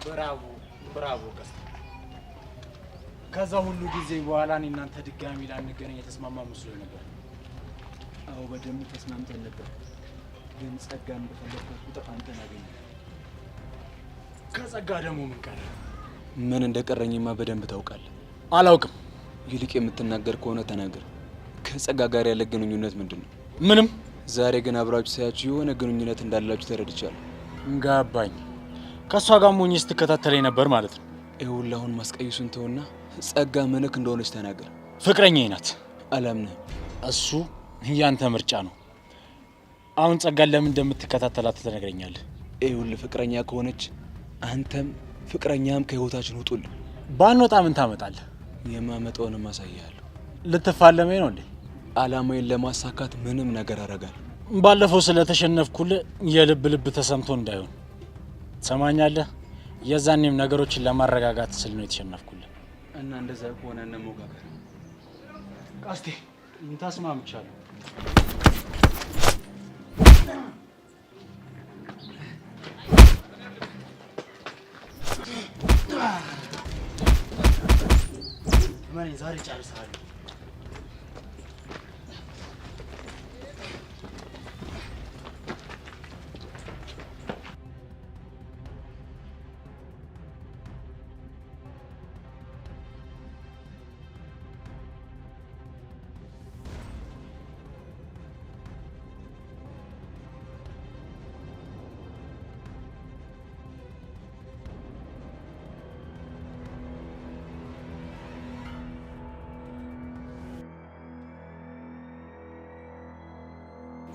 ብራቮ ብራቮ ቀስ ከዛ ሁሉ ጊዜ በኋላ እኔ እናንተ ድጋሚ ላንገናኝ የተስማማ መስሎ ነበር። አዎ በደንብ ተስማምተን ነበር። ግን ጸጋን በፈለኩት ቁጥር አንተን አገኘሁ። ከጸጋ ደግሞ ምን ቀረ? ምን እንደቀረኝማ በደንብ ታውቃለህ። አላውቅም። ይልቅ የምትናገር ከሆነ ተናገር። ከጸጋ ጋር ያለ ግንኙነት ምንድነው? ምንም። ዛሬ ግን አብራችሁ ሳያችሁ የሆነ ግንኙነት እንዳላችሁ ተረድቻለሁ። ገባኝ። ከሷ ጋር ሞኝ ስትከታተለኝ ነበር ማለት ነው። ይኸውልህ አሁን ማስቀየሱን ተውና ጸጋ ምንክ እንደሆነች ተናገር። ፍቅረኛዬ ናት። አላምንህም። እሱ ያንተ ምርጫ ነው። አሁን ጸጋን ለምን እንደምትከታተላት ትነግረኛለህ? ይኸውልህ ፍቅረኛ ከሆነች አንተም ፍቅረኛም ከህይወታችን ውጡልኝ። ባንወጣ ምን ታመጣለህ? የማመጣውንም አሳይሃለሁ። ልትፋለመኝ ነው እንዴ? አላማዬን ለማሳካት ምንም ነገር አደርጋለሁ። ባለፈው ስለተሸነፍኩልህ የልብ ልብ ተሰምቶ እንዳይሆን ትሰማኛለህ? የዛኔም ነገሮችን ለማረጋጋት ስል ነው የተሸነፍኩልህ። እና እንደዛ ከሆነ እንሞጋገር። ቃስቴ ተስማምቻለሁ። ማን ዛሬ ጨርሰሃል?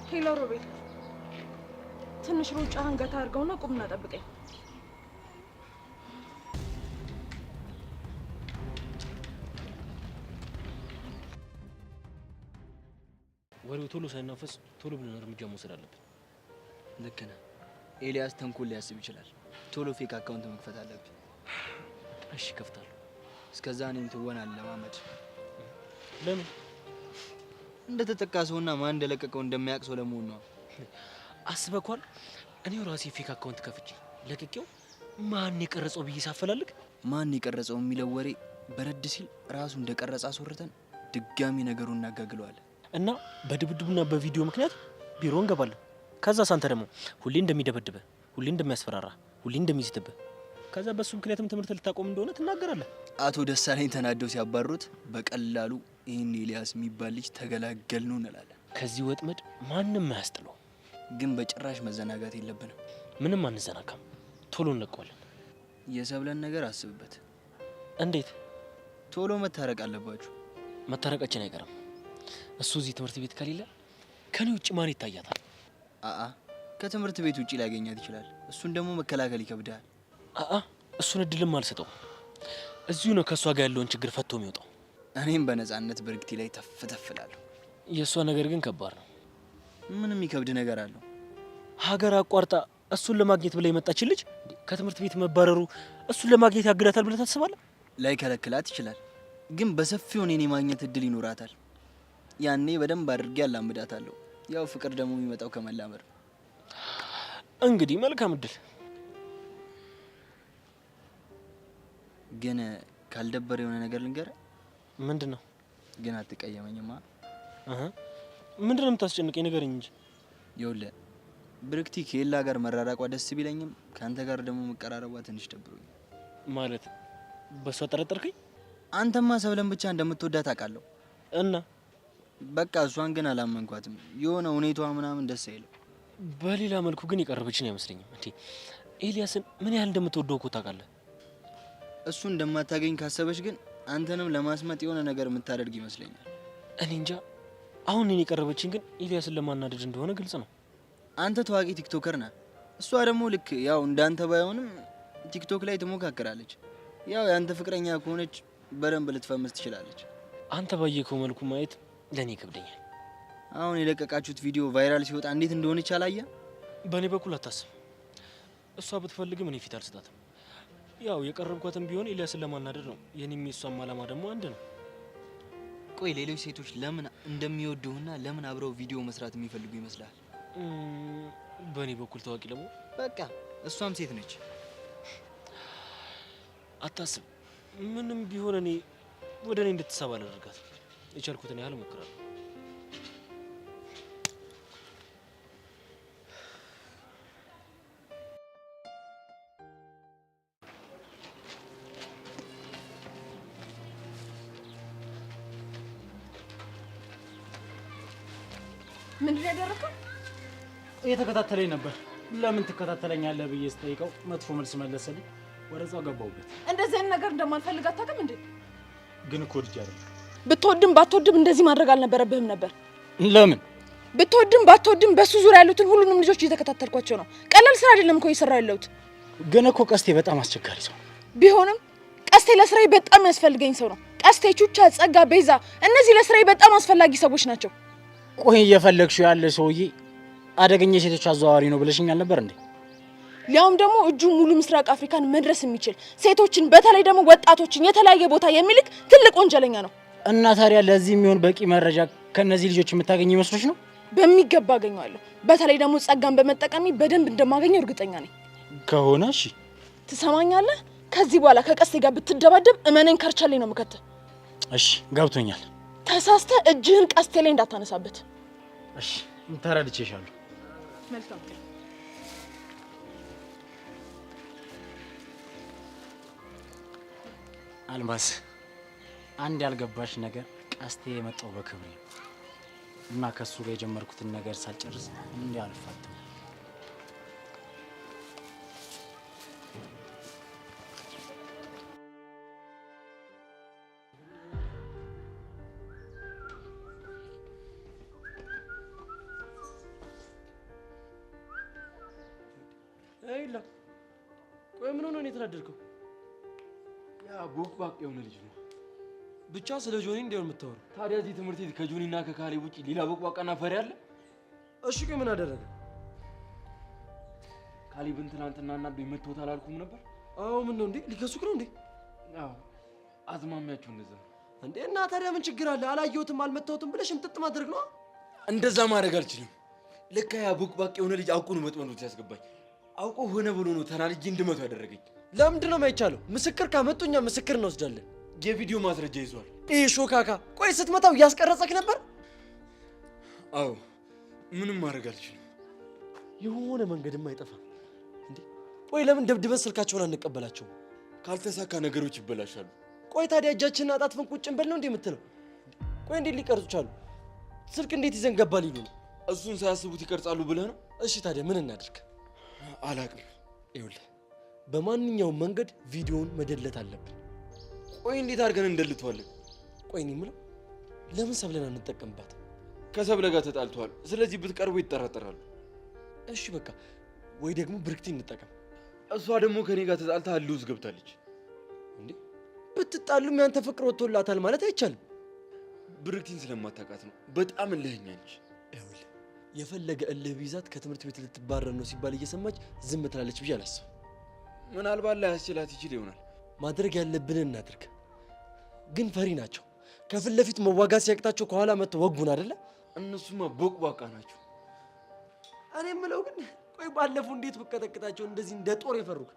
ሄሎ ሮቤል፣ ትንሽ ሩጫ አንገታ አድርገውና ቁምና ጠብቀኝ። ወሬው ቶሎ ሳይናፈስ ቶሎ ብለን እርምጃ መውሰድ አለብን። ልክ ነህ። ኤልያስ ተንኮል ሊያስብ ይችላል። ቶሎ ፌክ አካውንት መክፈት አለብን። እሺ ከፍታለሁ። እስከዛ እኔም ትወናል ለማመድ። ለምን? እንደተጠቃ ሰውና ማን እንደለቀቀው እንደሚያውቅ ሰው ለመሆን ነው። አስበኳል። እኔው ራሴ ፌክ አካውንት ከፍቼ ለቅቄው ማን የቀረጸው ብዬ ሳፈላልግ ማን የቀረጸው የሚለው ወሬ በረድ ሲል ራሱ እንደቀረጸ አስወርተን ድጋሚ ነገሩን እናጋግለዋለን። እና በድብድቡና በቪዲዮ ምክንያት ቢሮ እንገባለን። ከዛ ሳንተ ደግሞ ሁሌ እንደሚደበድበ፣ ሁሌ እንደሚያስፈራራ፣ ሁሌ እንደሚይዝትበ፣ ከዛ በሱ ምክንያትም ትምህርት ልታቆም እንደሆነ ትናገራለህ። አቶ ደሳለኝ ተናደው ሲያባሩት በቀላሉ ይህን ኤልያስ የሚባል ልጅ ተገላገል ነው እንላለን። ከዚህ ወጥመድ ማንም አያስጥለው። ግን በጭራሽ መዘናጋት የለብንም። ምንም አንዘናጋም። ቶሎ እንለቀዋለን። የሰብለን ነገር አስብበት። እንዴት? ቶሎ መታረቅ አለባችሁ። መታረቃችን አይቀርም። እሱ እዚህ ትምህርት ቤት ከሌለ ከኔ ውጭ ማን ይታያታል? ከትምህርት ቤት ውጭ ሊያገኛት ይችላል። እሱን ደግሞ መከላከል ይከብዳል። እሱን እድልም አልሰጠው። እዚሁ ነው ከሷ ጋር ያለውን ችግር ፈቶ የሚወጣው። እኔም በነፃነት በርግቲ ላይ ተፍተፍላለሁ። የሷ ነገር ግን ከባድ ነው። ምንም ይከብድ ነገር አለው? ሀገር አቋርጣ እሱን ለማግኘት ብላ የመጣችን ልጅ ከትምህርት ቤት መባረሩ እሱን ለማግኘት ያግዳታል ብለህ ታስባለህ? ላይ ከለክላት ይችላል፣ ግን በሰፊው እኔን የማግኘት እድል ይኖራታል። ያኔ በደንብ አድርጌ አላምዳታለሁ። ያው ፍቅር ደግሞ የሚመጣው ከመላመድ ነው። እንግዲህ መልካም እድል። ግን ካልደበረ የሆነ ነገር ልንገርህ። ምንድነው? ግን አትቀየመኝማ? ምንድነው የምታስጨንቀኝ? ንገረኝ እንጂ። ይኸውልህ ብርክቲ ከሌላ ጋር መራራቋ ደስ ቢለኝም ከአንተ ጋር ደግሞ መቀራረቧ ትንሽ ደብሮኝ። ማለት በሷ ጠረጠርከኝ? አንተማ ሰብለን ብቻ እንደምትወዳት አውቃለሁ። እና በቃ እሷን ግን አላመንኳትም። የሆነ ሁኔታዋ ምናምን ደስ አይልም። በሌላ መልኩ ግን የቀረበችን አይመስለኝም። እንዴ ኤልያስን ምን ያህል እንደምትወደው እኮ ታውቃለህ። እሱ እንደማታገኝ ካሰበች ግን አንተንም ለማስመጥ የሆነ ነገር የምታደርግ ይመስለኛል። እኔ እንጃ። አሁን እኔን የቀረበችን ግን ኤልያስን ለማናደድ እንደሆነ ግልጽ ነው። አንተ ታዋቂ ቲክቶከር ነህ። እሷ ደግሞ ልክ ያው እንዳንተ ባይሆንም ቲክቶክ ላይ ትሞካከራለች። ያው ያንተ ፍቅረኛ ከሆነች በደንብ ልትፈምስ ትችላለች። አንተ ባየከው መልኩ ማየት ለኔ ይከብደኛል። አሁን የለቀቃችሁት ቪዲዮ ቫይራል ሲወጣ እንዴት እንደሆነች አላየህ? በእኔ በኩል አታስብ። እሷ ብትፈልግም እኔ ፊት አልሰጣትም። ያው የቀረብኳትም ቢሆን ኤልያስን ለማናደድ ነው። የኔም የሷም አላማ ደግሞ አንድ ነው። ቆይ ሌሎች ሴቶች ለምን እንደሚወዱህና ለምን አብረው ቪዲዮ መስራት የሚፈልጉ ይመስላል? በእኔ በኩል ታዋቂ ደግሞ በቃ እሷም ሴት ነች። አታስብ። ምንም ቢሆን እኔ ወደ እኔ እንድትሳብ አላደርጋት። የቻልኩትን ያህል እሞክራለሁ። ምንድን ያደረከው? እየተከታተለኝ ነበር። ለምን ትከታተለኛለህ ብዬ ስጠይቀው መጥፎ መልስ መለሰልኝ። ወደዛው ገባሁበት። እንደዚህ አይነት ነገር እንደማልፈልግ አታውቅም እንዴ? ግን እኮ ልጅ አይደለም። ብትወድም ባትወድም እንደዚህ ማድረግ አልነበረብህም ነበር። ለምን? ብትወድም ባትወድም በሱ ዙሪያ ያሉትን ሁሉንም ልጆች እየተከታተልኳቸው ነው። ቀላል ስራ አይደለም እኮ እየሰራሁ ያለሁት። ግን እኮ ቀስቴ በጣም አስቸጋሪ ሰው ቢሆንም ቀስቴ ለስራዬ በጣም ያስፈልገኝ ሰው ነው። ቀስቴ፣ ቹቻ፣ ጸጋ፣ ቤዛ እነዚህ ለስራዬ በጣም አስፈላጊ ሰዎች ናቸው። ቆይ እየፈለግሽው ያለ ሰውዬ አደገኛ ሴቶች አዘዋዋሪ ነው ብለሽኛል ነበር እንዴ? ሊያውም ደግሞ እጁ ሙሉ ምስራቅ አፍሪካን መድረስ የሚችል ሴቶችን በተለይ ደግሞ ወጣቶችን የተለያየ ቦታ የሚልክ ትልቅ ወንጀለኛ ነው። እና ታዲያ ለዚህ የሚሆን በቂ መረጃ ከነዚህ ልጆች የምታገኝ ይመስሎሽ ነው? በሚገባ አገኘዋለሁ። በተለይ ደግሞ ጸጋን በመጠቀሚ በደንብ እንደማገኘው እርግጠኛ ነኝ። ከሆነ እሺ፣ ትሰማኛለህ? ከዚህ በኋላ ከቀስቴ ጋር ብትደባደብ እመነኝ ከርቻለኝ ነው የምከተህ። እሺ ገብቶኛል። ተሳስተህ እጅህን ቀስቴ ላይ እንዳታነሳበት። እሺ ተረድቼሻለሁ። መልካም። አልማዝ፣ አንድ ያልገባሽ ነገር ቀስቴ የመጣው በክብሬ እና ከሱ ጋር የጀመርኩትን ነገር ሳልጨርስ እንዲህ አልፋትም። አይላ ቆይ ምን ሆነ ነው የተናደድከው? ያ ቦቅባቅ የሆነ ልጅ ነው። ብቻ ስለ ጆኒ እንደው የምታወራው። ታዲያ እዚህ ትምህርት ቤት ከጆኒና ከካሌብ ውጪ ሌላ ቦቅባቃና ፈሪ አለ? እሺ ቆይ ምን አደረገ? ካሌብን ትናንትና እናዶኝ መተውት አላልኩም ነበር? አዎ ምን ነው እንዴ? ሊከሱክ ነው እንዴ? አዎ አዝማሚያችሁ እንደዛ ነው እንዴ? እና ታዲያ ምን ችግር አለ? አላየሁትም አልመተውትም ብለሽ ምጥጥ ማድረግ ነው? እንደዛ ማድረግ አልችልም። ለካ ያ ቦቅባቅ የሆነ ልጅ አውቆ ነው መጥመዱ ሲያስገባኝ። አውቆ ሆነ ብሎ ነው ተናልጄ እንድመቱ ያደረገኝ። ለምንድን ነው የማይቻለው? ምስክር ካመጡኛ ምስክር እንወስዳለን። የቪዲዮ ማስረጃ ይዟል። ይሄ ሾካካ ቆይ ስትመታው እያስቀረጸክ ነበር? አዎ ምንም ማድረግ አልችልም። የሆነ መንገድም አይጠፋም እንዴ? ቆይ ለምን ደብድበን ስልካቸውን አንቀበላቸው? ካልተሳካ ነገሮች ይበላሻሉ። ቆይ ታዲያ እጃችንን አጣጥፈን ቁጭ እንበል ነው እንዴ የምትለው? ቆይ እንዴት ሊቀርጹ ቻሉ? ስልክ እንዴት ይዘን ገባ ሊሉ ነው? እሱን ሳያስቡት ይቀርጻሉ ብለህ ነው? እሺ ታዲያ ምን እናድርግ? አላቅም። ይኸውልህ በማንኛውም መንገድ ቪዲዮውን መደለት አለብን። ቆይ እንዴት አድርገን እንደልተዋለን? ቆይ እኔ የምለው ለምን ሰብለን አንጠቀምባት? ከሰብለ ጋር ተጣልተዋል። ስለዚህ ብትቀርቡ ይጠራጠራሉ። እሺ በቃ ወይ ደግሞ ብርክቲ እንጠቀም። እሷ ደግሞ ከኔ ጋር ተጣልታ አሉ ውስጥ ገብታለች። እንዴ ብትጣሉም ያንተ ፍቅር ወጥቶላታል ማለት አይቻልም። ብርክቲን ስለማታውቃት ነው። በጣም እልህኛ ነች። ይኸውልህ የፈለገ እልህ ቢይዛት ከትምህርት ቤት ልትባረር ነው ሲባል እየሰማች ዝም ትላለች ብዬ አላስብም። ምናልባት ላያስችላት ይችል ይሆናል። ማድረግ ያለብንን እናድርግ። ግን ፈሪ ናቸው። ከፊት ለፊት መዋጋት ሲያቅታቸው ከኋላ መጥተው ወጉን አይደለ? እነሱማ ቦቅቧቃ ናቸው። እኔ የምለው ግን ቆይ ባለፈው እንዴት ብቀጠቅጣቸው እንደዚህ እንደ ጦር የፈሩክ?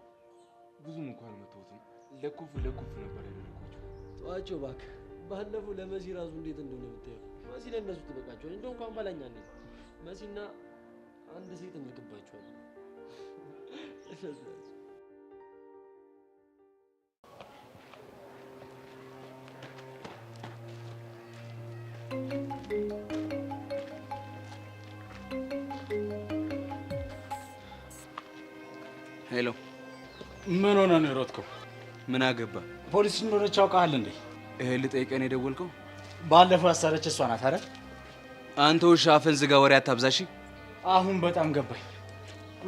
ብዙም እንኳን መተውትም ለኩፍ ነበር ያደረኳቸው። ተዋቸው እባክህ። ባለፈው ለመሲ ራሱ እንዴት እንደሆነ ብታየው። መሲ ለእነሱ ትበቃቸዋል። እንደው እንኳን ባላኛ ነኝ መሲና አንድ ሴት እንልክባቸዋለን። ሄሎ፣ ምን ሆነ ነው የሮጥከው? ምን አገባ? ፖሊስ እንደሆነች አውቃለህ እንዴ? ይሄ ልጠይቀን የደወልከው? ባለፈው ያሰረች እሷ ናት አይደል? አንተ ውሻ አፈን ዝጋ፣ ወሬ አታብዛሽ። አሁን በጣም ገባኝ።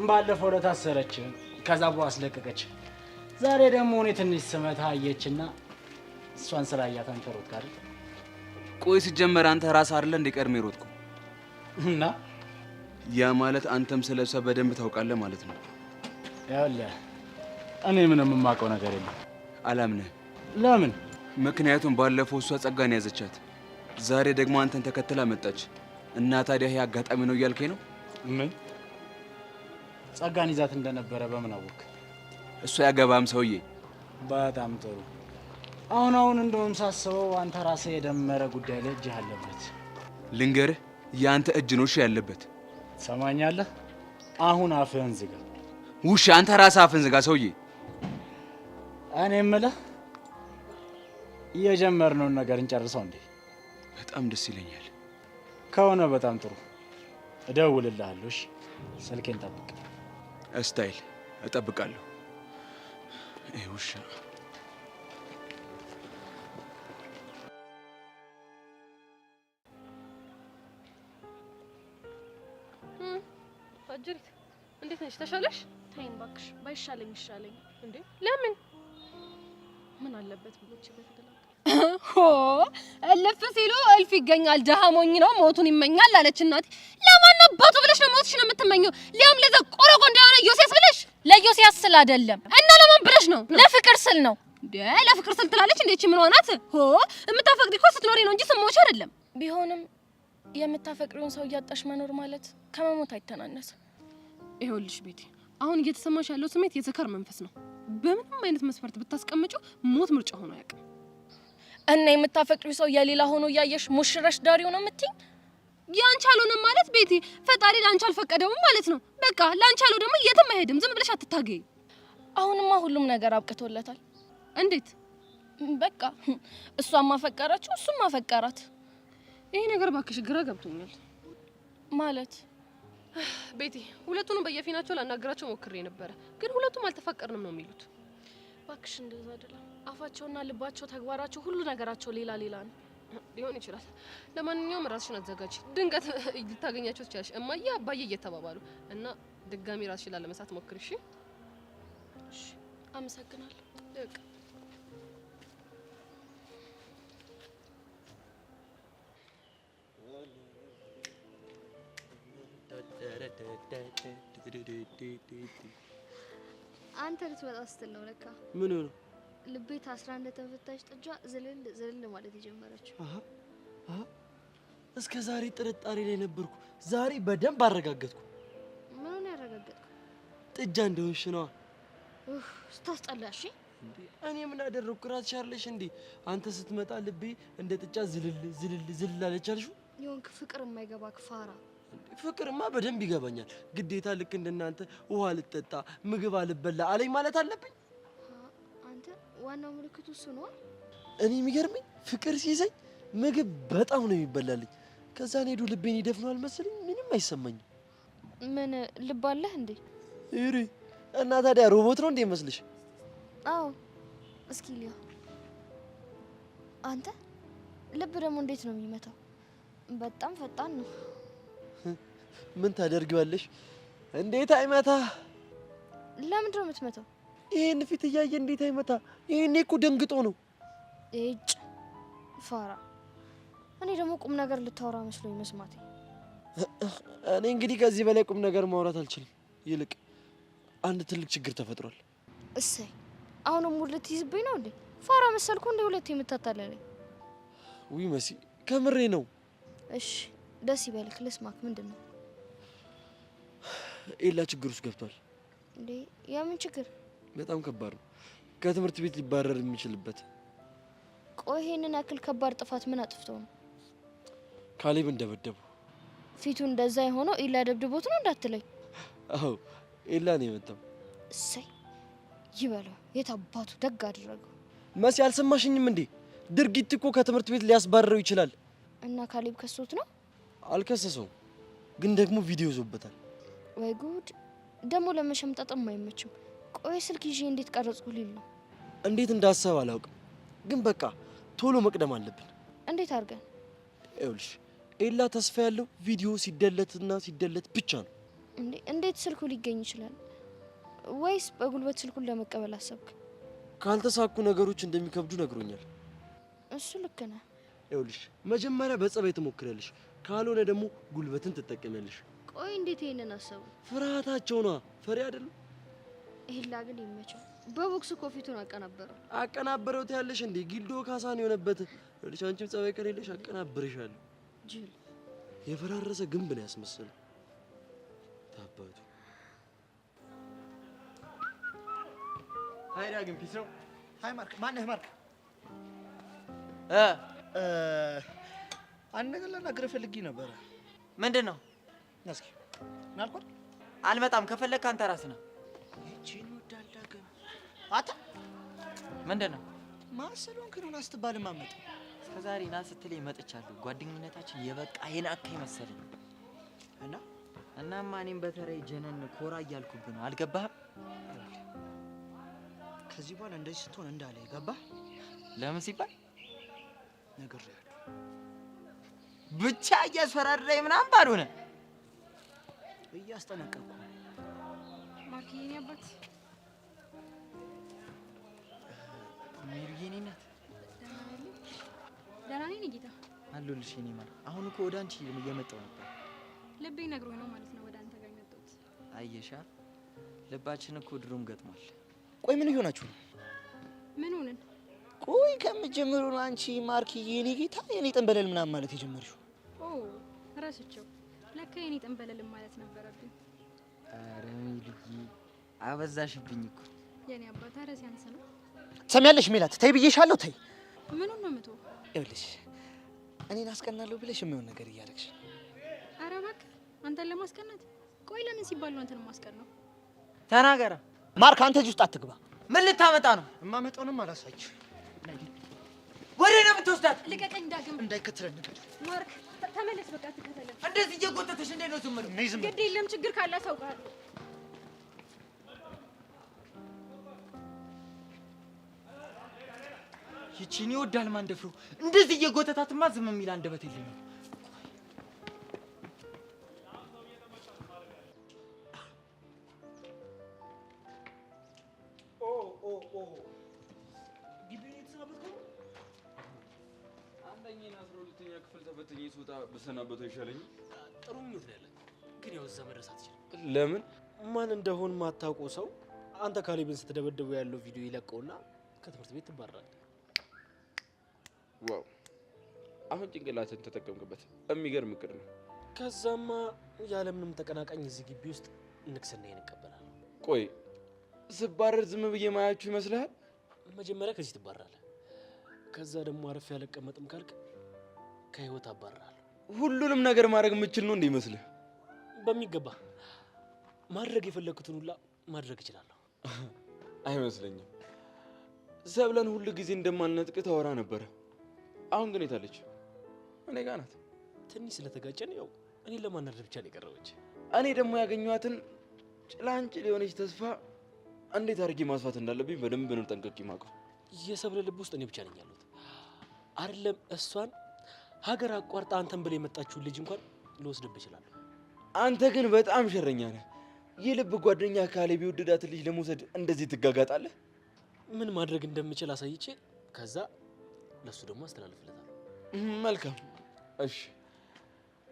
ባለፈው ለታሰረች ከዛ በኋላ አስለቀቀች። ዛሬ ደግሞ እኔ ትንሽ ስመታ አየችና እሷን ስላያት አንተ ሮጥክ አይደል? ቆይ ሲጀመር አንተ ራስህ አይደለ እንደ ቀድሜ ሮጥከው? እና ያ ማለት አንተም ስለሷ በደንብ ታውቃለህ ማለት ነው። ያለ እኔ ምንም የማውቀው ነገር የለም። አላምነህ። ለምን? ምክንያቱም ባለፈው እሷ ጸጋን ያዘቻት፣ ዛሬ ደግሞ አንተን ተከትላ መጣች እና ታዲያ ይሄ አጋጣሚ ነው እያልከኝ ነው? ምን? ጸጋን ይዛት እንደነበረ በምን አወቅ? እሷ ያገባም ሰውዬ በጣም ጥሩ። አሁን እንደውም ሳስበው አንተ ራስህ የደመረ ጉዳይ ላይ እጅህ አለበት። ልንገርህ፣ ያንተ እጅ ነው እሺ ያለበት። ሰማኛለህ? አሁን አፍህን ዝጋ። ውሻ፣ አንተ ራስህ አፍህን ዝጋ ሰውዬ። እኔ የምልህ የጀመርነውን ነገር እንጨርሰው እንዴ? በጣም ደስ ይለኛል። ከሆነ በጣም ጥሩ። እደውልልሃለሁ። እሺ፣ ስልኬን ጠብቅ። ስታይል እጠብቃለሁ። ይሄ ውሻ አጅሪት እንዴት ነሽ? ተሻለሽ? ተይኝ እባክሽ፣ ባይሻለኝ ይሻለኝ። እንዴ ለምን? ምን አለበት ብሎች በተገላገለ ሆ እልፍ ሲሉ እልፍ ይገኛል። ደሃ ሞኝ ነው ሞቱን ይመኛል አለች እናቴ። ለማን አባቱ ብለሽ ነው ሞትሽ ነው የምትመኘው? ሊያም ለዛ ቆረቆ እንደሆነ ዮሴስ ብለሽ? ለዮሴስ ስል አይደለም። እና ለማን ብለሽ ነው? ለፍቅር ስል ነው። እንዴ ለፍቅር ስል ትላለች እንዴ? እቺ ምን ሆናት? ሆ የምታፈቅሪ እኮ ስትኖሪ ነው እንጂ ስሞች አይደለም። ቢሆንም የምታፈቅሪውን ሰው እያጣሽ መኖር ማለት ከመሞት አይተናነስም። ይኸውልሽ ቤቲ፣ አሁን እየተሰማሽ ያለው ስሜት የሰከር መንፈስ ነው። በምንም አይነት መስፈርት ብታስቀምጪው ሞት ምርጫ ሆኖ አያውቅም። እና የምታፈቅሪው ሰው የሌላ ሆኖ እያየሽ ሙሽረሽ ዳሪው ነው የምትይኝ? ያንቺ አልሆነም ማለት ቤቲ፣ ፈጣሪ ላንቺ አልፈቀደውም ማለት ነው። በቃ ላንቺ አለው ደግሞ የትም አይሄድም። ዝም ብለሽ አትታገይ። አሁንማ ሁሉም ነገር አብቅቶለታል። እንዴት? በቃ እሷም አፈቀረችው፣ እሱም አፈቀራት። ይሄ ነገር ባክሽ ግራ ገብቶኛል። ማለት ቤቲ፣ ሁለቱንም በየፊናቸው ላናገራቸው ሞክሬ ነበረ፣ ግን ሁለቱም አልተፋቀርንም ነው የሚሉት። ባክሽ እንደዛ አይደለም። አፋቸውና ልባቸው፣ ተግባራቸው፣ ሁሉ ነገራቸው ሌላ ሌላ ነው። ሊሆን ይችላል። ለማንኛውም ራስሽን አዘጋጅ። ድንገት ልታገኛቸው ትችያለሽ። እማዬ አባዬ እየተባባሉ እና ድጋሚ ራስሽን ላለመሳት ሞክሪ። እሺ? አመሰግናለሁ። በቃ አንተ ልትመጣ ስትል ነው ለካ። ምን ነው ልቤ ታስራ እንደተፈታች ጥጃ ዝልል ዝልል ማለት የጀመረችው። እስከ ዛሬ ጥርጣሬ ላይ ነበርኩ። ዛሬ በደንብ አረጋገጥኩ። ምኑን ያረጋገጥኩ? ጥጃ እንደሆንሽ ነዋ። ስታስጠላሽ። እኔ ምን አደረኩ? ራስሽ አይደለሽ እንዴ አንተ ስትመጣ ልቤ እንደ ጥጃ ዝልል ዝልል ዝልል አለች አልሽው? የሆንክ ፍቅር የማይገባ ፋራ። ፍቅርማ በደንብ ይገባኛል። ግዴታ ልክ እንደናንተ ውሃ ልጠጣ ምግብ አልበላ አለኝ ማለት አለብኝ? አንተ ዋናው ምልክቱ እሱ ነው። እኔ የሚገርመኝ ፍቅር ሲይዘኝ ምግብ በጣም ነው የሚበላልኝ። ከዛ ሄዱ ልቤን ይደፍነዋል መሰለኝ። ምንም አይሰማኝም። ምን ልብ አለህ እንዴ? ይሪ እና ታዲያ ሮቦት ነው እንዴ መስልሽ? አዎ እስኪ ሊያ አንተ ልብ ደግሞ እንዴት ነው የሚመታው? በጣም ፈጣን ነው። ምን ታደርጊዋለሽ? እንዴት አይመታ? ለምንድን ነው የምትመታው? ይሄን ፊት እያየ እንዴት አይመታ? ይሄኔ እኮ ደንግጦ ነው። እጭ ፋራ። እኔ ደግሞ ቁም ነገር ልታወራ መስሎኝ መስማቴ። እኔ እንግዲህ ከዚህ በላይ ቁም ነገር ማውራት አልችልም። ይልቅ አንድ ትልቅ ችግር ተፈጥሯል። እሰይ አሁንም ሙድ ልትይዝብኝ ነው እንዴ? ፋራ መሰልኩ እንዴ? ሁለቴ የምታታለለኝ። ውይ መሲ ከምሬ ነው። እሺ ደስ ይበልክ። ልስማክ። ምንድን ነው? ኤላ ችግር ውስጥ ገብቷል። እንዴ የምን ችግር? በጣም ከባድ ነው። ከትምህርት ቤት ሊባረር የሚችልበት። ቆይ ይሄንን ያክል ከባድ ጥፋት ምን አጥፍተው ነው? ካሌብን ደበደቡ። ፊቱ እንደዛ የሆነው ኤላ ደብድቦት ነው እንዳትለኝ። አዎ ኤላ ነው የመጣው። እሰይ ይበለው። የት አባቱ ደግ አደረገው። መሲ አልሰማሽኝም እንዴ? ድርጊት እኮ ከትምህርት ቤት ሊያስባረረው ይችላል። እና ካሌብ ከሶት ነው? አልከሰሰውም፣ ግን ደግሞ ቪዲዮ ይዞበታል። ወይ ጉድ! ደግሞ ለመሸምጠጥም አይመችም። ቆይ ስልክ ይዤ እንዴት ቀረጽኩ ሊል ነው። እንዴት እንዳሰብ አላውቅም፣ ግን በቃ ቶሎ መቅደም አለብን። እንዴት አድርገን? ይኸውልሽ ኤላ ተስፋ ያለው ቪዲዮ ሲደለትና ሲደለት ብቻ ነው። እንዴት ስልኩ ሊገኝ ይችላል? ወይስ በጉልበት ስልኩን ለመቀበል አሰብክ? ካልተሳኩ ነገሮች እንደሚከብዱ ነግሮኛል። እሱ ልክ ነህ። ይኸውልሽ መጀመሪያ በጸባይ ትሞክሪያለሽ፣ ካልሆነ ደግሞ ጉልበትን ትጠቀሚያለሽ። ቆይ እንዴት ይሄንን አሰቡ? ፍርሃታቸው ነዋ። ፈሪ አይደለም። ኤላ ግን ይመቸው። በቦክስ እኮ ፊቱን አቀናበረው። አቀናበረው ትያለሽ እንዴ? ጊልዶ ካሳን የሆነበት። ይኸውልሽ አንቺም ጸባይ ከሌለሽ አቀናብርሻለሁ። ጅል የፈራረሰ ግንብ ነው ያስመሰለው። ታባቱ ሀይዳ ግን ፒስ ነው። ሃይ ማርክ፣ ማነህ ማርክ? አንድ ነገር ልናገርህ ፈልጌ ነበረ። ምንድን ነው? እስኪ ናልኳት። አልመጣም። ከፈለግህ አንተ ራስህ ነው። እቺን ወዳለህ ግን አታ ምንድን ነው? ማሰሎን ከሆነ አስትባልም አመጣ። እስከ ዛሬ ና ስትለኝ መጥቻለሁ። ጓደኝነታችን የበቃ የናከኝ መሰለኝ እናማ እኔም በተለይ ጀነን ኮራ እያልኩብህ ነው። አልገባህም? ከዚህ በኋላ እንደዚህ ስትሆን እንዳለ ገባህ? ለምን ሲባል ነግሬሃለሁ። ብቻ እያስፈራራኝ ምናምን ባልሆነ እያስጠነቀቅኩ ማርክ የኔ አባት ሜሪ የኔ ናት። ደህና ነኝ ጌታ አለሁልሽ የኔ ማር። አሁን እኮ ወደ አንቺ እየመጣሁ ነበር። ልቤ ነግሮኝ ነው ማለት ነው ወደ አንተ ጋር የመጣሁት። አየሻ ልባችን እኮ ድሮም ገጥሟል። ቆይ ምን ይሆናችሁ ነው? ምን ሆነን? ቆይ ከምትጀምሩ ነው አንቺ ማርክ የኔ ጌታ የኔ ጥንበለል ምናምን ማለት የጀመርሽው? ኦ ረስቼው። ለካ የኔ ጥንበለል ማለት ነበረብኝ። ኧረ ሜሪዬ አበዛሽብኝ እኮ የኔ አባት። ኧረ ሲያንስ ነው። ትሰሚያለሽ ሜላት? ተይ ብዬሻለሁ። ተይ። ምኑን ነው የምትው? ይኸውልሽ እኔን አስቀናለሁ ብለሽ የሚሆን ነገር እያደረግሽ። ኧረ እባክህ አንተን ለማስቀናት። ቆይ ለምን ሲባል ነው አንተን ማስቀናው? ተናገራ። ማርክ አንተ እዚህ ውስጥ አትግባ። ምን ልታመጣ ነው? እማመጣውንም አላሳይሽ። ወደ ነው የምትወስዳት? ልቀቀኝ ዳግም። እንዳይከተለን ነገር ማርክ ተመለስ። በቃ ትከተለን። እንደዚህ እየጎተተሽ እንዴት ነው ዝም ብለው? ግድ የለም ችግር ካለ አሳውቅሃለሁ። ይቺን ይወዳል ማንደፍሩ። እንደዚህ እየጎተታትማ ዝም የሚል አንደበት የለኝም። አንደኛና 12ኛ ክፍል ተፈትኜ ስወጣ በሰናበተው ይሻለኝ። ጥሩ ምኞት ነው ያለን፣ ግን ያው እዛ መድረስ አትችልም። ለምን? ማን እንደሆን ማታውቀው ሰው አንተ ካሌብን ስትደበድበው ያለው ቪዲዮ ይለቀውና ከትምህርት ቤት ትባረራለህ። ዋው! አሁን ጭንቅላትን ተጠቀምክበት። የሚገርም እቅድ ነው። ከዛማ ያለምንም ተቀናቃኝ እዚህ ግቢ ውስጥ ንግስናዬን እቀበላለሁ። ቆይ ስባረር ዝም ብዬ ማያችሁ ይመስልሃል? መጀመሪያ ከዚህ ትባረራለህ። ከዛ ደግሞ አረፍ ያለቀመጥም ካልክ ከህይወት አባረራለሁ። ሁሉንም ነገር ማድረግ የምችል ነው እንደ ይመስልህ? በሚገባ ማድረግ የፈለኩትን ሁላ ማድረግ እችላለሁ። አይመስለኝም። ሰብለን ሁሉ ጊዜ እንደማንነጥቅ ታወራ ነበረ። አሁን ግን የታለች? እኔ ጋር ናት። ትንሽ ስለተጋጨን ያው እኔ ለማናደድ ብቻ ነው የቀረበች። እኔ ደግሞ ያገኘኋትን ጭላንጭል የሆነች ተስፋ እንዴት አድርጌ ማስፋት እንዳለብኝ በደንብ ነው ጠንቅቄ የማውቀው። የሰብለ ልብ ውስጥ እኔ ብቻ ነኝ ያለሁት። አይደለም እሷን ሀገር አቋርጣ አንተን ብላ የመጣችውን ልጅ እንኳን ልወስድብህ እችላለሁ። አንተ ግን በጣም ሸረኛ ነህ። የልብ ጓደኛ ካሌብ የወደዳትን ልጅ ለመውሰድ እንደዚህ ትጋጋጣለህ? ምን ማድረግ እንደምችል አሳይቼ ከዛ ለሱ ደግሞ አስተላልፍለታለሁ። መልካም እሺ።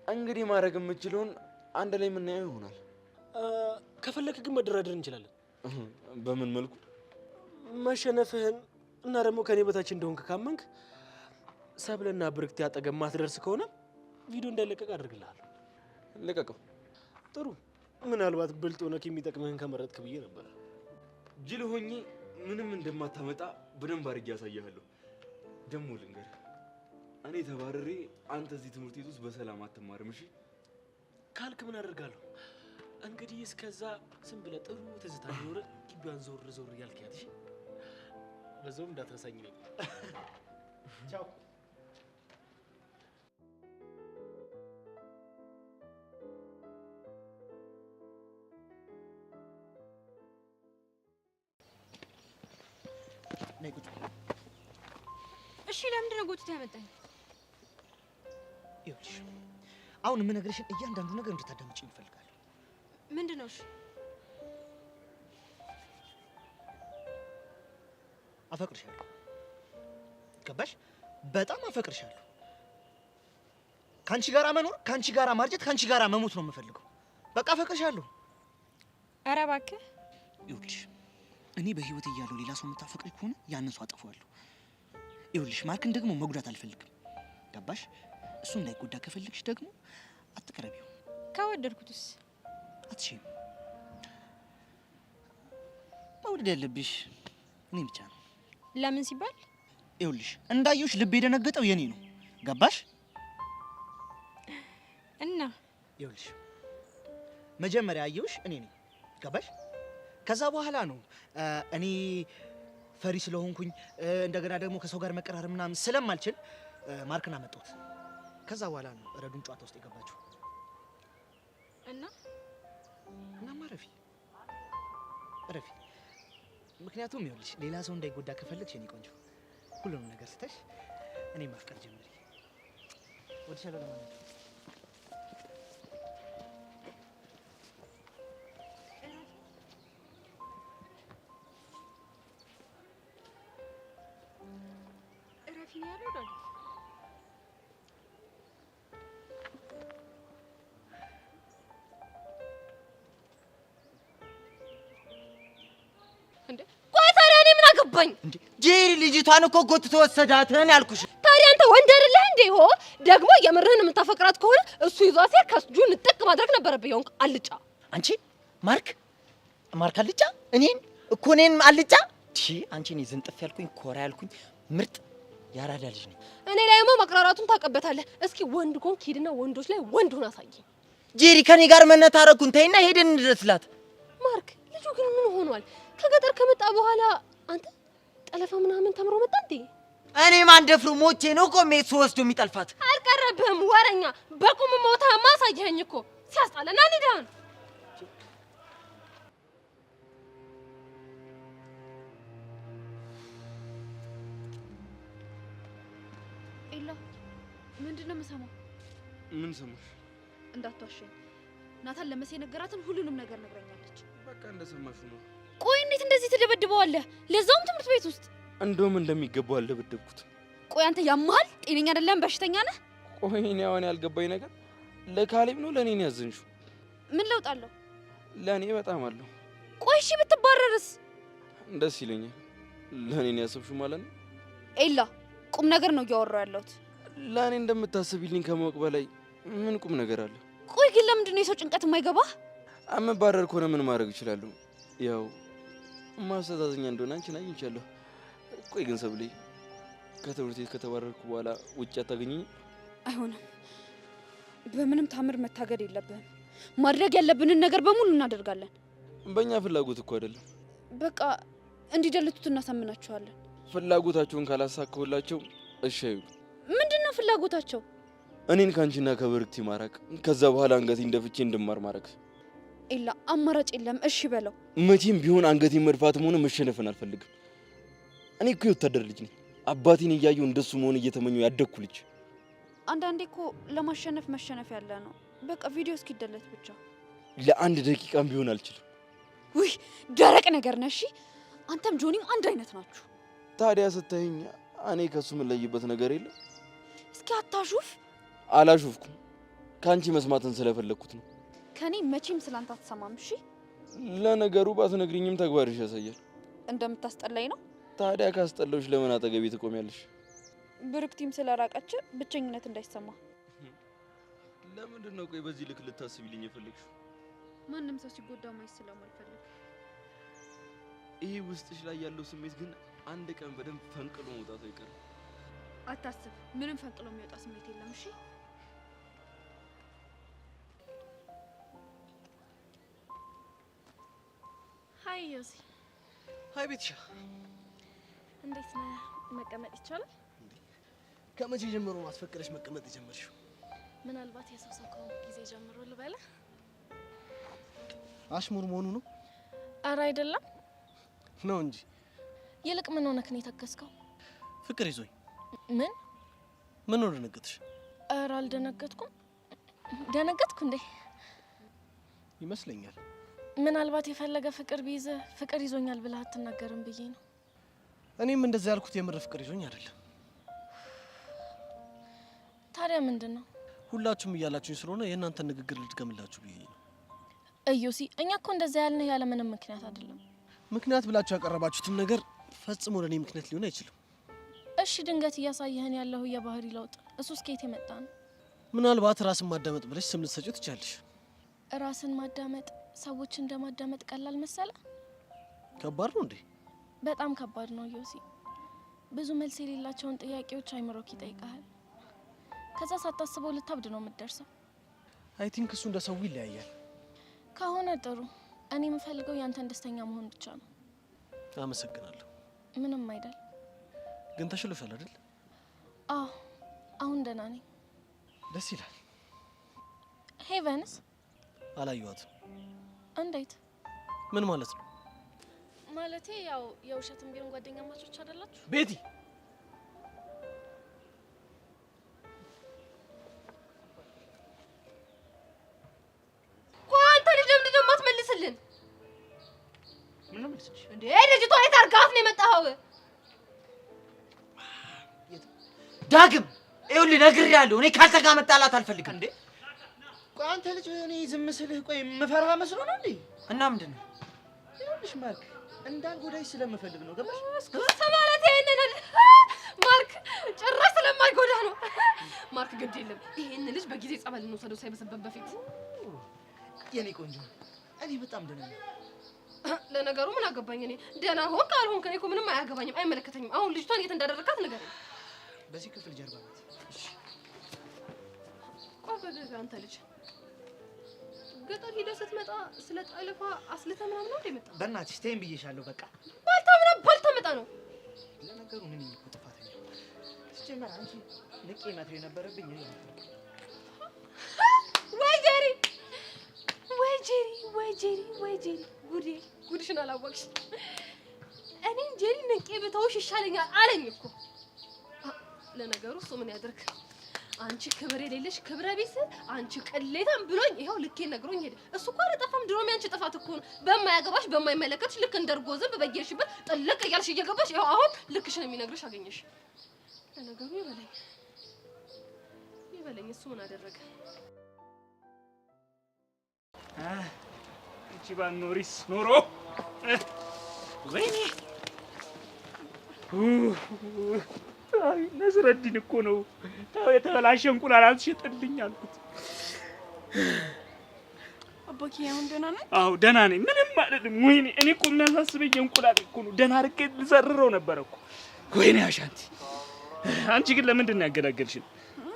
እንግዲህ ማድረግ የምችለውን አንድ ላይ የምናየው ይሆናል። ከፈለክ ግን መደራደር እንችላለን። በምን መልኩ? መሸነፍህን እና ደግሞ ከኔ በታች እንደሆንክ ካመንክ ሰብለና ብርክት ያጠገብ ማትደርስ ከሆነ ቪዲዮ እንዳይለቀቅ አድርግልሃለሁ። ልቀቀው። ጥሩ። ምናልባት ብልጥ ሆነህ የሚጠቅምህን ከመረጥክ ብዬ ነበር። ጅል ሆኜ ምንም እንደማታመጣ በደንብ አድርጌ ያሳያለሁ። ደግሞ ልንገርህ፣ እኔ ተባረሬ አንተ እዚህ ትምህርት ቤት ውስጥ በሰላም አትማርም። እሺ ካልክ ምን አደርጋለሁ? እንግዲህ እስከዛ ዝም ብለህ ጥሩ ትዝታ ሊኖርህ ግቢዋን ዞር ዞር እያልክ ያት። እሺ በዛውም እንዳትረሳኝ ነው። ቻው። ነይ ቁጭ። እሺ ለምንድን ነው ጎትተህ ያመጣኝ? ይኸውልሽ አሁን የምነግርሽን እያንዳንዱ ነገር እንድታዳምጪኝ እፈልጋለሁ። ምንድን ነው? እሺ አፈቅርሻለሁ። ገባሽ? በጣም አፈቅርሻለሁ። ካንቺ ጋራ መኖር፣ ካንቺ ጋራ ማርጀት፣ ካንቺ ጋራ መሞት ነው የምፈልገው። በቃ አፈቅርሻለሁ። ኧረ እባክህ። ይኸውልሽ እኔ በህይወት እያለሁ ሌላ ሰው የምታፈቅሪ ከሆነ ያንን ሰው አጠፋዋለሁ። ይኸውልሽ ማርክን ደግሞ መጉዳት አልፈልግም። ገባሽ? እሱ እንዳይጎዳ ከፈለግሽ ደግሞ አትቅረቢው። ከወደድኩትስ? አትሽም። መውደድ ያለብሽ እኔ ብቻ ነው። ለምን ሲባል ይኸውልሽ እንዳየሁሽ ልብ የደነገጠው የኔ ነው። ገባሽ? እና ይኸውልሽ መጀመሪያ ያየሁሽ እኔ ነኝ። ገባሽ? ከዛ በኋላ ነው እኔ ፈሪ ስለሆንኩኝ እንደገና ደግሞ ከሰው ጋር መቀራረብ ምናምን ስለማልችል ማርክን አመጣሁት። ከዛ በኋላ ነው ረዱን ጨዋታ ውስጥ የገባችው። እናማ ረፊ ምክንያቱም ይኸውልሽ ሌላ ሰው እንዳይጎዳ ከፈለግሽ የኔ ቆንጆ ሁሉንም ነገር ስተሽ እኔ ማፍቀር ጀምሪ። ወድሻለሁ ለማለት ነው። ረፊ ነው ያለው ዳኒ። ቆይ ታዲያ እኔ ምን አገባኝ? ጄሪ ልጅቷን እኮ ጎትቶ ወሰዳትን ያልኩሽ። ታዲያ አንተ ወንድ አይደለህ እንዴ? ሆ ደግሞ የምርህን የምታፈቅራት ከሆነ እሱ ይዟት ሲሄድ ከእጁ ንጥቅ ማድረግ ነበረብህ። ይሆን አልጫ አንቺ ማርክ አልጫ እኔን አልጫ አንቺ እኔ ዝንጥፍ ያልኩኝ ኮራ ያልኩኝ ምርጥ ያራዳ ልጅ ነኝ። እኔ ላይማ ማቅራራቱን ታቀበታለህ። እስኪ ወንድ ኮንክ ሂድና ወንዶች ላይ ወንድ ሆነ አሳየኝ። ጄሪ ከኔ ጋር መነታረኩን ተይና ሄደን እንድረስላት። ማርክ ልጁ ግን ምን ሆኗል? ከገጠር ከመጣ በኋላ አንተ ጠለፋ ምናምን ተምሮ መጣ እንዴ? እኔ ማን ደፍሮ ሞቼ ነው ቆሜ እሱ ወስዶ የሚጠልፋት? አልቀረብህም ወረኛ። በቁም ሞታ ማሳየኸኝ እኮ ሲያስጣላ። ና እንሂድ። ኤላ ምንድነው የምሰማው? ምን ሰማሽ? እንዳትዋሸኝ። ናታን ለመሴ ነገራትን ሁሉንም ነገር ነግረኛለች። በቃ እንደሰማሽ ነው። ቆይ እንዴት እንደዚህ ትደበድበዋለህ? ለዛውም ትምህርት ቤት ውስጥ። እንደውም እንደሚገባው አልደበደብኩት። ቆይ አንተ ያመሃል? ጤነኛ አይደለም? በሽተኛ ነህ? ቆይ እኔ አሁን ያልገባኝ ነገር ለካሌብ ነው ለኔ ነው ያዘንሽው? ምን ለውጥ አለው? ለኔ በጣም አለው። ቆይ እሺ ብትባረርስ? ደስ ይለኛል። ለኔ ነው ያሰብሽው ማለት ነው? ኤላ ቁም ነገር ነው እያወራሁ ያለሁት። ለኔ እንደምታስቢልኝ ከማወቅ በላይ ምን ቁም ነገር አለ? ቆይ ግን ለምንድን ነው የሰው ጭንቀት የማይገባህ? አመባረር ከሆነ ምን ማድረግ እችላለሁ? ያው ማስተዛዘኛ እንደሆነ አንቺን አግኝቻለሁ። ቆይ ግን ሰብሌ ከትምህርት ቤት ከተባረርኩ በኋላ ውጭ አታገኘኝ? አይሆንም። በምንም ታምር መታገድ የለብህም። ማድረግ ያለብንን ነገር በሙሉ እናደርጋለን። በእኛ ፍላጎት እኮ አይደለም። በቃ እንዲደልቱት እናሳምናቸዋለን። ፍላጎታቸውን ካላሳካሁላቸው እሺ አይሉ። ምንድነው ፍላጎታቸው? እኔን ካንቺና ከብርክቲ ማራቅ፣ ከዛ በኋላ አንገቴን ደፍቼ እንድማር ማረግ። ኤላ አማራጭ የለም። እሺ በለው። መቼም ቢሆን አንገቴን መድፋትም ሆነ መሸነፍን አልፈልግም። እኔ እኮ የወታደር ልጅ ነኝ። አባቴን እያየሁ እንደሱ መሆን እየተመኘሁ ያደግኩ ልጅ። አንዳንዴ እኮ ለማሸነፍ መሸነፍ ያለ ነው። በቃ ቪዲዮ እስኪደለት ብቻ። ለአንድ ደቂቃም ቢሆን አልችልም። ውይ ደረቅ ነገር ነህ። እሺ አንተም ጆኒም አንድ አይነት ናችሁ። ታዲያ ስታይኝ እኔ ከሱ የምለይበት ነገር የለም? እስኪ አታሹፍ። አላሹፍኩም። ከአንቺ መስማትን ስለፈለግኩት ነው። ከኔ መቼም ስላንተ አትሰማም። እሺ ለነገሩ ባትነግሪኝም ተግባርሽ ያሳያል። እንደምታስጠላኝ ነው። ታዲያ ካስጠላሁሽ ለምን አጠገቤ ትቆሚያለሽ? ብርክቲም ስለራቀች ብቸኝነት እንዳይሰማ። ለምንድን ነው ቆይ በዚህ ልክ ልታስቢልኝ የፈለግሽው? ማንም ሰው ሲጎዳ ማየት ስለማልፈልግ። ይሄ ውስጥሽ ላይ ያለው ስሜት ግን አንድ ቀን በደንብ ፈንቅሎ መውጣቱ አይቀርም። አታስብ፣ ምንም ፈንቅሎ የሚወጣ ስሜት የለም። እሺ ሀይ ዮሲ። ሀይ ቤትሻ፣ እንዴት ነህ? መቀመጥ ይቻላል? ከመቼ ጀምሮ ማስፈቀደሽ መቀመጥ የጀመርሽው? ምናልባት የሰው ሰው ከሆንኩ ጊዜ ጀምሮ ልበልህ። አሽሙር መሆኑ ነው? ኧረ አይደለም ነው እንጂ። ይልቅ ምን ሆነክ ነው የተከስከው? ፍቅር ይዞኝ። ምን ሆነ ደነገጥሽ? ኧረ አልደነገጥኩም። ደነገጥኩ እንዴ? ይመስለኛል። ምናልባት የፈለገ ፍቅር ቢይዝህ ፍቅር ይዞኛል ብለህ አትናገርም ብዬ ነው። እኔም እንደዛ ያልኩት የምር ፍቅር ይዞኝ አይደለም። ታዲያ ምንድን ነው? ሁላችሁም እያላችሁኝ ስለሆነ የእናንተን ንግግር ልድገምላችሁ ብዬ ነው። እዮሲ፣ እኛ እኮ እንደዛ ያልንህ ያለ ምንም ምክንያት አይደለም። ምክንያት ብላችሁ ያቀረባችሁትን ነገር ፈጽሞ ለኔ ምክንያት ሊሆን አይችልም። እሺ፣ ድንገት እያሳየህን ያለው የባህሪ ለውጥ እሱስ ከየት የመጣ ነው? ምናልባት ራስን ማዳመጥ ብለሽ ስም ልትሰጪው ትችያለሽ። ራስን ማዳመጥ ሰዎች እንደማዳመጥ ቀላል መሰለ? ከባድ ነው እንዴ? በጣም ከባድ ነው ዮሲ። ብዙ መልስ የሌላቸውን ጥያቄዎች አይምሮክ ይጠይቃል። ከዛ ሳታስበው ልታብድ ነው የምትደርሰው። አይ ቲንክ እሱ እንደ ሰው ይለያያል። ከሆነ ጥሩ። እኔ የምፈልገው ያንተን ደስተኛ መሆን ብቻ ነው። አመሰግናለሁ። ምንም አይደል። ግን ተሽሎሻል አይደል? አዎ አሁን ደህና ነኝ። ደስ ይላል። ሄቨንስ አላየኋትም። እንዴት? ምን ማለት ነው? ማለቴ ያው የውሸትም ቢሆን ጓደኛ ማቾች አይደላችሁ? ቤቲ አንተ ልጅ ለምንድን ነው የማትመልስልን? ምን ነው መልስልሽ? እንዴ ልጅቷ የት አድርጋት ነው የመጣኸው? ዳግም ይኸውልህ ነግሬሃለሁ። እኔ ካንተ ጋር መጣላት አልፈልግም። እንዴ ቆይ አንተ ልጅ እኔ ዝም ስልህ ቆይ የምፈራህ መስሎ ነው እንዴ? እና ምንድን ነው? ይኸውልሽ ማርክ እንዳልጎዳሽ ስለምፈልግ ነው። ገባሽ? ማለት ይሄንን ማርክ ጭራሽ ስለማይጎዳ ነው። ማርክ ግድ የለም ይሄን ልጅ በጊዜ ጸበል እንውሰደው ሳይበሰበት በፊት። የኔ ቆንጆ እኔ በጣም ደህና ነኝ። ለነገሩ ምን አገባኝ እኔ ደህና ሆንክ አልሆንክ እኔ እኮ ምንም አያገባኝም፣ አይመለከተኝም። አሁን ልጅቷን የት እንዳደረጋት ንገረኝ። በዚህ ክፍል ጀርባ ናት። እሺ ቆይ በገዛ አንተ ልጅ ገጠር ሄደህ ስትመጣ ስለ ጠለፋ አስልተህ ምናምን ነው የመጣው? በእናትሽ ተይኝ ብዬሻለሁ። በቃ ባልተመጣ ነው። ለነገሩ ምን እኮ ጥፋተኛ ሲጀመር አንቺ ንቄ መተው የነበረብኝ እኔ ነበር። ወይ ጄሪ ጉድሽን አላወቅሽ። እኔን ጄሪ ንቄ ብተውሽ ይሻለኛል አለኝ እኮ። ለነገሩ እሱ ምን ያደርግ አንቺ ክብር የሌለሽ ክብረ ቢስ አንቺ ቅሌታም ብሎኝ ይሄው ልኬ ነግሮኝ ሄደ። እሱ እኮ አልጠፋም። ድሮም ያንቺ ጥፋት እኮ ነው። በማያገባሽ በማይመለከትሽ ልክ እንደርጎ ዝንብ በየሽበት ጥልቅ እያልሽ እየገባሽ ይሄው አሁን ልክሽን የሚነግርሽ አገኘሽ። ለነገሩ ይበለኝ እሱ ምን አደረገ? እቺ ባኖሪስ ኖሮ ወይኔ አይ ነዝረዲን እኮ ነው የተበላሸ እንቁላል አትሽጥልኝ አልኩት። አባኪ አሁን ደህና ነህ? አዎ ደህና ነኝ። ምንም አይደለም። ወይኔ እኔ እኮ የሚያሳስበኝ እንቁላል እኮ ነው። ደህና አድርጌ ልዘርረው ነበር እኮ። ወይኔ አሻንቲ፣ አንቺ ግን ለምንድን ነው ያገላገልሽኝ?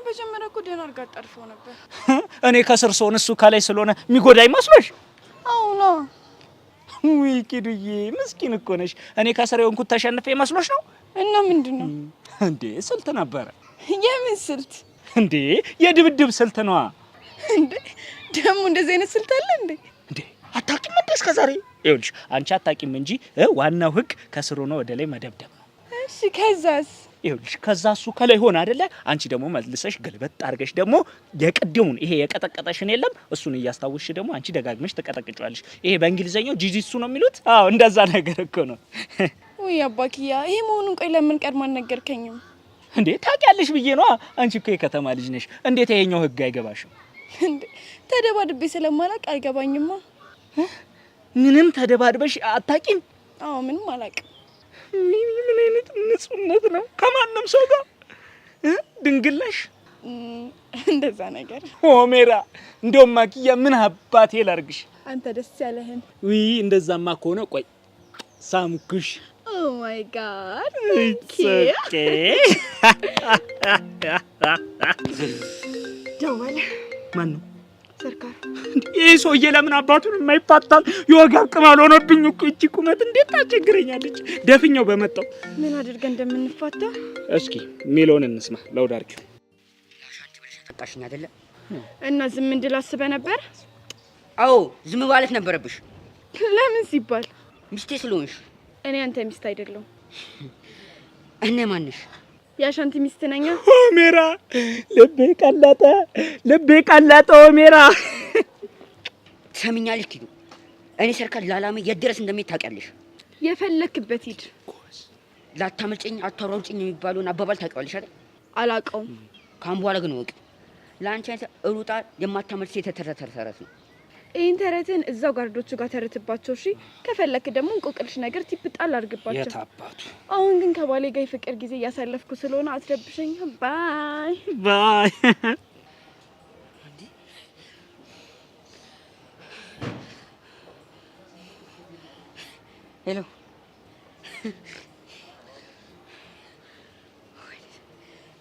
በጀመረ እኮ ደህና አድርጋ ጠርፈው ነበር። እኔ ከስር ስሆን እሱ ከላይ ስለሆነ የሚጎዳኝ መስሎሽ? አዎ ነው። ውይ ኪዱዬ ምስኪን እኮ ነሽ። እኔ ከስር የሆንኩት ተሸንፌ መስሎሽ ነው? እና ምንድነው እንዴ? ስልት ነበረ። የምን ስልት እንዴ? የድብድብ ስልት ነዋ። እንዴ ደግሞ እንደዚህ አይነት ስልት አለ እንዴ? እንዴ አታውቂም እንዴ? እስከዛሬ ይኸውልሽ አንቺ አታውቂም እንጂ ዋናው ህግ ከስር ሆኖ ወደ ላይ መደብደብ ነው። እሺ ከዛስ? ይኸውልሽ ከዛ እሱ ከላይ ሆነ አይደለ? አንቺ ደግሞ መልሰሽ ገልበጥ አድርገሽ ደግሞ የቅድሙን ይሄ የቀጠቀጠሽን የለም እሱን እያስታወስሽ ደግሞ አንቺ ደጋግመሽ ተቀጠቅጫለሽ። ይሄ በእንግሊዘኛው ጂጂትሱ ነው የሚሉት። አዎ እንደዛ ነገር እኮ ነው። ወይ አባኪያ ይሄ መሆኑን ቆይ ለምን ቀድማ አልነገርከኝም እንዴ? ታውቂያለሽ ብዬ ነው። አንቺ እኮ የከተማ ልጅ ነሽ። እንዴት ይሄኛው ህግ አይገባሽም እንዴ? ተደባድቤ ስለማላውቅ አይገባኝማ። ምንም ተደባድበሽ አታውቂም? አዎ ምንም አላውቅም። ምን አይነት ንጹህነት ነው? ከማንም ሰው ጋር ድንግልሽ እንደዛ ነገር ሆሜራ። እንደውም ማኪያ ምን አባቴ ላርግሽ? አንተ ደስ ያለህን። ውይ እንደዛማ ከሆነ ቆይ ሳምኩሽ። ኦ ማይ ጋድ ኦኬ። ደወለ። ማን ነው? ሰርካር። ይሄ ሰውዬ ለምን አባቱን የማይፋታል? የወጋ ቅማል ሆነብኝ እኮ። እቺ ቁመት እንዴት ታቸግረኛለች። ደፍኛው በመጣው ምን አድርገን እንደምንፋታ እስኪ ሚለውን እንስማ። ለውድ አድርጊው። ላሻንቲ ብለሽ ተጣጣሽኝ አይደለ? እና ዝም እንድል አስበህ ነበር? አዎ ዝም ማለት ነበረብሽ። ለምን ሲባል? ሚስቴ ስለሆንሽ። እኔ አንተ ሚስት አይደለሁም። እኔ ማንሽ? የአሻንቲ ሚስት ነኝ። ሆሜራ ልቤ ቀለጠ ሆሜራ። ትሰሚኛለሽ ኪዱ? እኔ ሰርካር ላላሜ የት ድረስ እንደሚሄድ ታውቂያለሽ? የፈለክበት ሂድ። ላታመልጭኝ አታሯሩጭኝ የሚባለውን አባባል ታውቂዋለሽ አይደል? አላውቀውም። ካሁን በኋላ ግን ወቂ። ለአንቺ አይነት ሩጣ የማታመልጥ ሴት ተረት ነው። ይህን ተረትን እዛው ጋርዶቹ ጋር ተረትባቸው። እሺ ከፈለክ ደግሞ እንቆቅልሽ ነገር ቲፕ ጣል አድርግባቸው። የታባቱ። አሁን ግን ከባሌ ጋር የፍቅር ጊዜ እያሳለፍኩ ስለሆነ አትረብሸኝ። ባይ ባይ። ሄሎ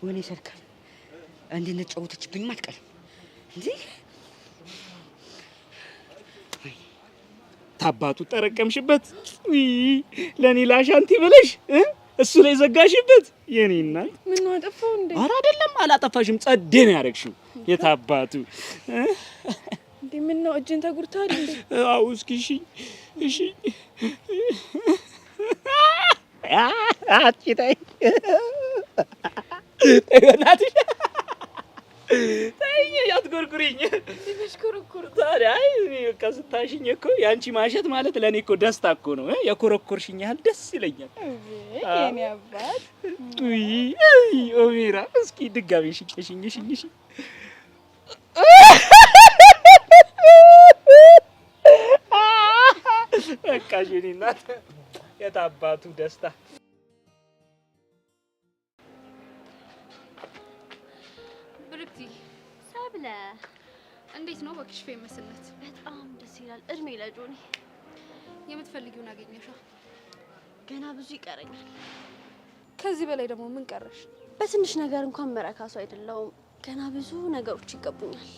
ወይኔ ሰርካል እንድንጫወተችብኝ አትቀርም እንዴ? ታባቱ ጠረቀምሽበት ለኔ ላሻንቲ ብለሽ እሱ ላይ ዘጋሽበት የኔ እናት። ምን ነው አጠፋው እንዴ? ኧረ አይደለም አላጠፋሽም፣ ጸዴ ነው ያደረግሽው። የታባቱ እንዴ ምን ነው እጅን ተጉርታል እንዴ? አው እስኪ እሺ አጥቂታይ እናትሽ ታይኝ ያትጎርጉሪኝ ይሽኩርኩር ታዲያ እኔ በቃ ስታሽኝ እኮ ያንቺ ማሸት ማለት ለኔ እኮ ደስታ እኮ ነው። የኮረኮርሽኝ ያህል ደስ ይለኛል። የኔ አባት ኦሜራ እስኪ ድጋሚ ሽኝሽኝ በቃ የኔ እናት የታባቱ ደስታ። ብርክቲ ሰብለ እንዴት ነው እባክሽ? ፌመስነት በጣም ደስ ይላል። እድሜ ለጆኒ። የምትፈልጊውን አገኘሻ? ገና ብዙ ይቀረኛል። ከዚህ በላይ ደግሞ ምን ቀረሽ? በትንሽ ነገር እንኳን መረካሱ አይደለውም። ገና ብዙ ነገሮች ይገቡኛል።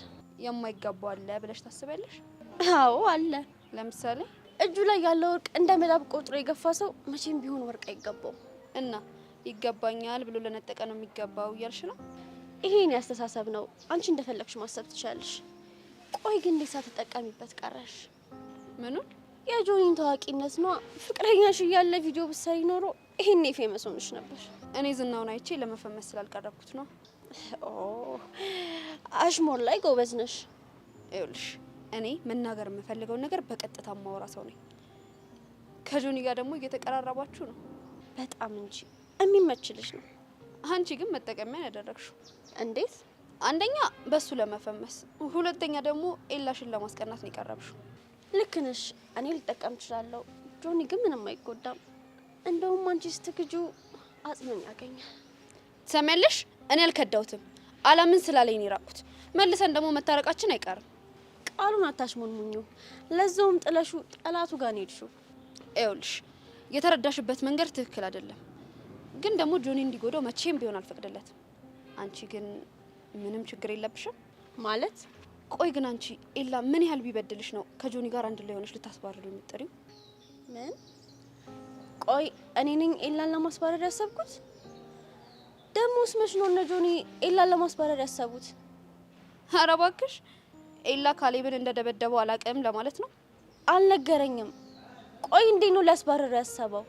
የማይገባው አለ ብለሽ ታስቢያለሽ? አዎ አለ። ለምሳሌ እጁ ላይ ያለው ወርቅ እንደ መዳብ ቆጥሮ የገፋ ሰው መቼም ቢሆን ወርቅ አይገባው እና ይገባኛል ብሎ ለነጠቀ ነው የሚገባው እያልሽ ነው? ይሄን ያስተሳሰብ ነው። አንቺ እንደፈለግሽ ማሰብ ትችላለሽ። ቆይ ግን እንዴት ሳትጠቀሚበት ቀረሽ? ምኑን? የጆኒን ታዋቂነት ነው። ፍቅረኛሽ እያለ ቪዲዮ ብትሰሪ ኖሮ ይሄኔ ፌመስ ሆነሽ ነበር። እኔ ዝናውን አይቼ ለመፈመስ ስላልቀረብኩት ነው። ኦ አሽሞር ላይ ጎበዝ ነሽ። ይኸውልሽ እኔ መናገር የምፈልገውን ነገር በቀጥታ ማወራ ሰው ነኝ። ከጆኒ ጋር ደግሞ እየተቀራረባችሁ ነው። በጣም እንጂ የሚመችልሽ ነው። አንቺ ግን መጠቀሚያ ያደረግሽው። እንዴት? አንደኛ በሱ ለመፈመስ፣ ሁለተኛ ደግሞ ኤላሽን ለማስቀናት ነው የቀረብሽው። ልክ ነሽ። እኔ ልጠቀም እችላለሁ። ጆኒ ግን ምንም አይጎዳም። እንደውም አንቺ ስትክጁ አጽናኝ ያገኛል። ትሰሚያለሽ? እኔ አልከዳሁትም። አላምን ስላለኝ ነው የራቁት። መልሰን ደግሞ መታረቃችን አይቀርም። ቃሉን አታሽሞንሙኙ። ለዛውም ጥለሹ ጠላቱ ጋር ነው ሄድሽው። ይኸውልሽ የተረዳሽበት መንገድ ትክክል አይደለም። ግን ደግሞ ጆኒ እንዲጎዳው መቼም ቢሆን አልፈቅድለትም። አንቺ ግን ምንም ችግር የለብሽም ማለት? ቆይ ግን አንቺ ኤላ ምን ያህል ቢበድልሽ ነው ከጆኒ ጋር አንድ ላይ ሆነሽ ልታስባርሩ የምትጠሪው? ምን? ቆይ እኔ ነኝ ኤላን ለማስባረር ያሰብኩት? ደሞስ መች ነው እነ ጆኒ ኤላን ለማስባረር ያሰቡት? ኧረ እባክሽ ኤላ ካሌብን እንደደበደበው አላውቅም ለማለት ነው። አልነገረኝም። ቆይ እንዴት ነው ሊያስባረር ያሰበው?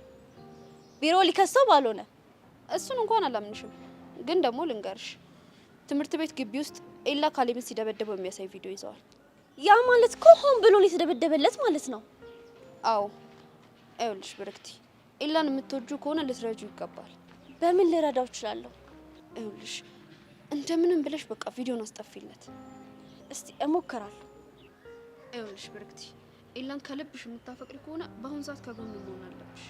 ቢሮ ሊከሰው ባልሆነ? እሱን እንኳን አላምንሽም። ግን ደግሞ ልንገርሽ፣ ትምህርት ቤት ግቢ ውስጥ ኤላ ካሌብን ሲደበደበው የሚያሳይ ቪዲዮ ይዘዋል። ያ ማለት እኮ ሆን ብሎ የተደበደበለት ማለት ነው። አዎ ይኸውልሽ ብርክቲ፣ ኤላን የምትወጁ ከሆነ ልትረጁ ይገባል። በምን ልረዳው እችላለሁ? ይኸውልሽ እንደምንም ብለሽ በቃ ቪዲዮን አስጠፊለት። እስቲ እሞክራለሁ። ይኸውልሽ ብርክቲ፣ ኤላን ከልብሽ የምታፈቅሪ ከሆነ በአሁኑ ሰዓት ከጎኑ መሆን አለብሽ።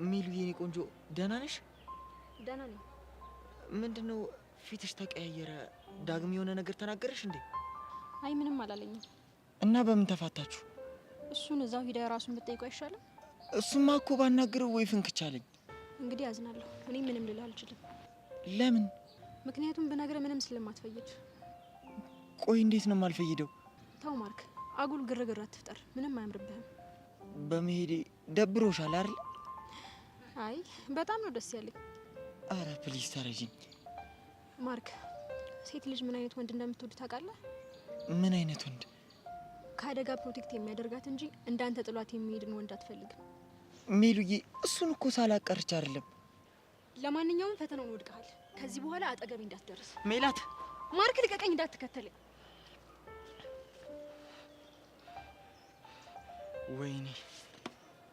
ሚሉ የኔ ቆንጆ ደህና ነሽ? ደህና ነኝ። ምንድነው ፊትሽ ተቀያየረ? ዳግም የሆነ ነገር ተናገረሽ እንዴ? አይ ምንም አላለኝም። እና በምን ተፋታችሁ? እሱን እዛው ሂዳ ራሱን ብትጠይቀው አይሻልም? እሱማ እኮ ባናግረው ወይ ፍንክቻለኝ። እንግዲህ አዝናለሁ። እኔ ምንም ልልህ አልችልም። ለምን? ምክንያቱም ብነግርህ ምንም ስለማትፈይድ። ቆይ እንዴት ነው የማልፈይደው? ተው ማርክ፣ አጉል ግርግር አትፍጠር። ምንም አያምርብህም። በመሄዴ ደብሮሻል አይደል? አይ በጣም ነው ደስ ያለኝ። አረ ፕሊዝ ተረጂኝ ማርክ። ሴት ልጅ ምን አይነት ወንድ እንደምትወድ ታውቃለህ? ምን አይነት ወንድ? ከአደጋ ፕሮቴክት የሚያደርጋት እንጂ እንዳንተ ጥሏት የሚሄድን ወንድ አትፈልግም። ሚሉዬ እሱን እኮ ሳላቀርች አይደለም። ለማንኛውም ፈተናውን ወድቀሃል። ከዚህ በኋላ አጠገቤ እንዳትደርስ። ሜላት! ማርክ ልቀቀኝ፣ እንዳትከተለኝ። ወይኔ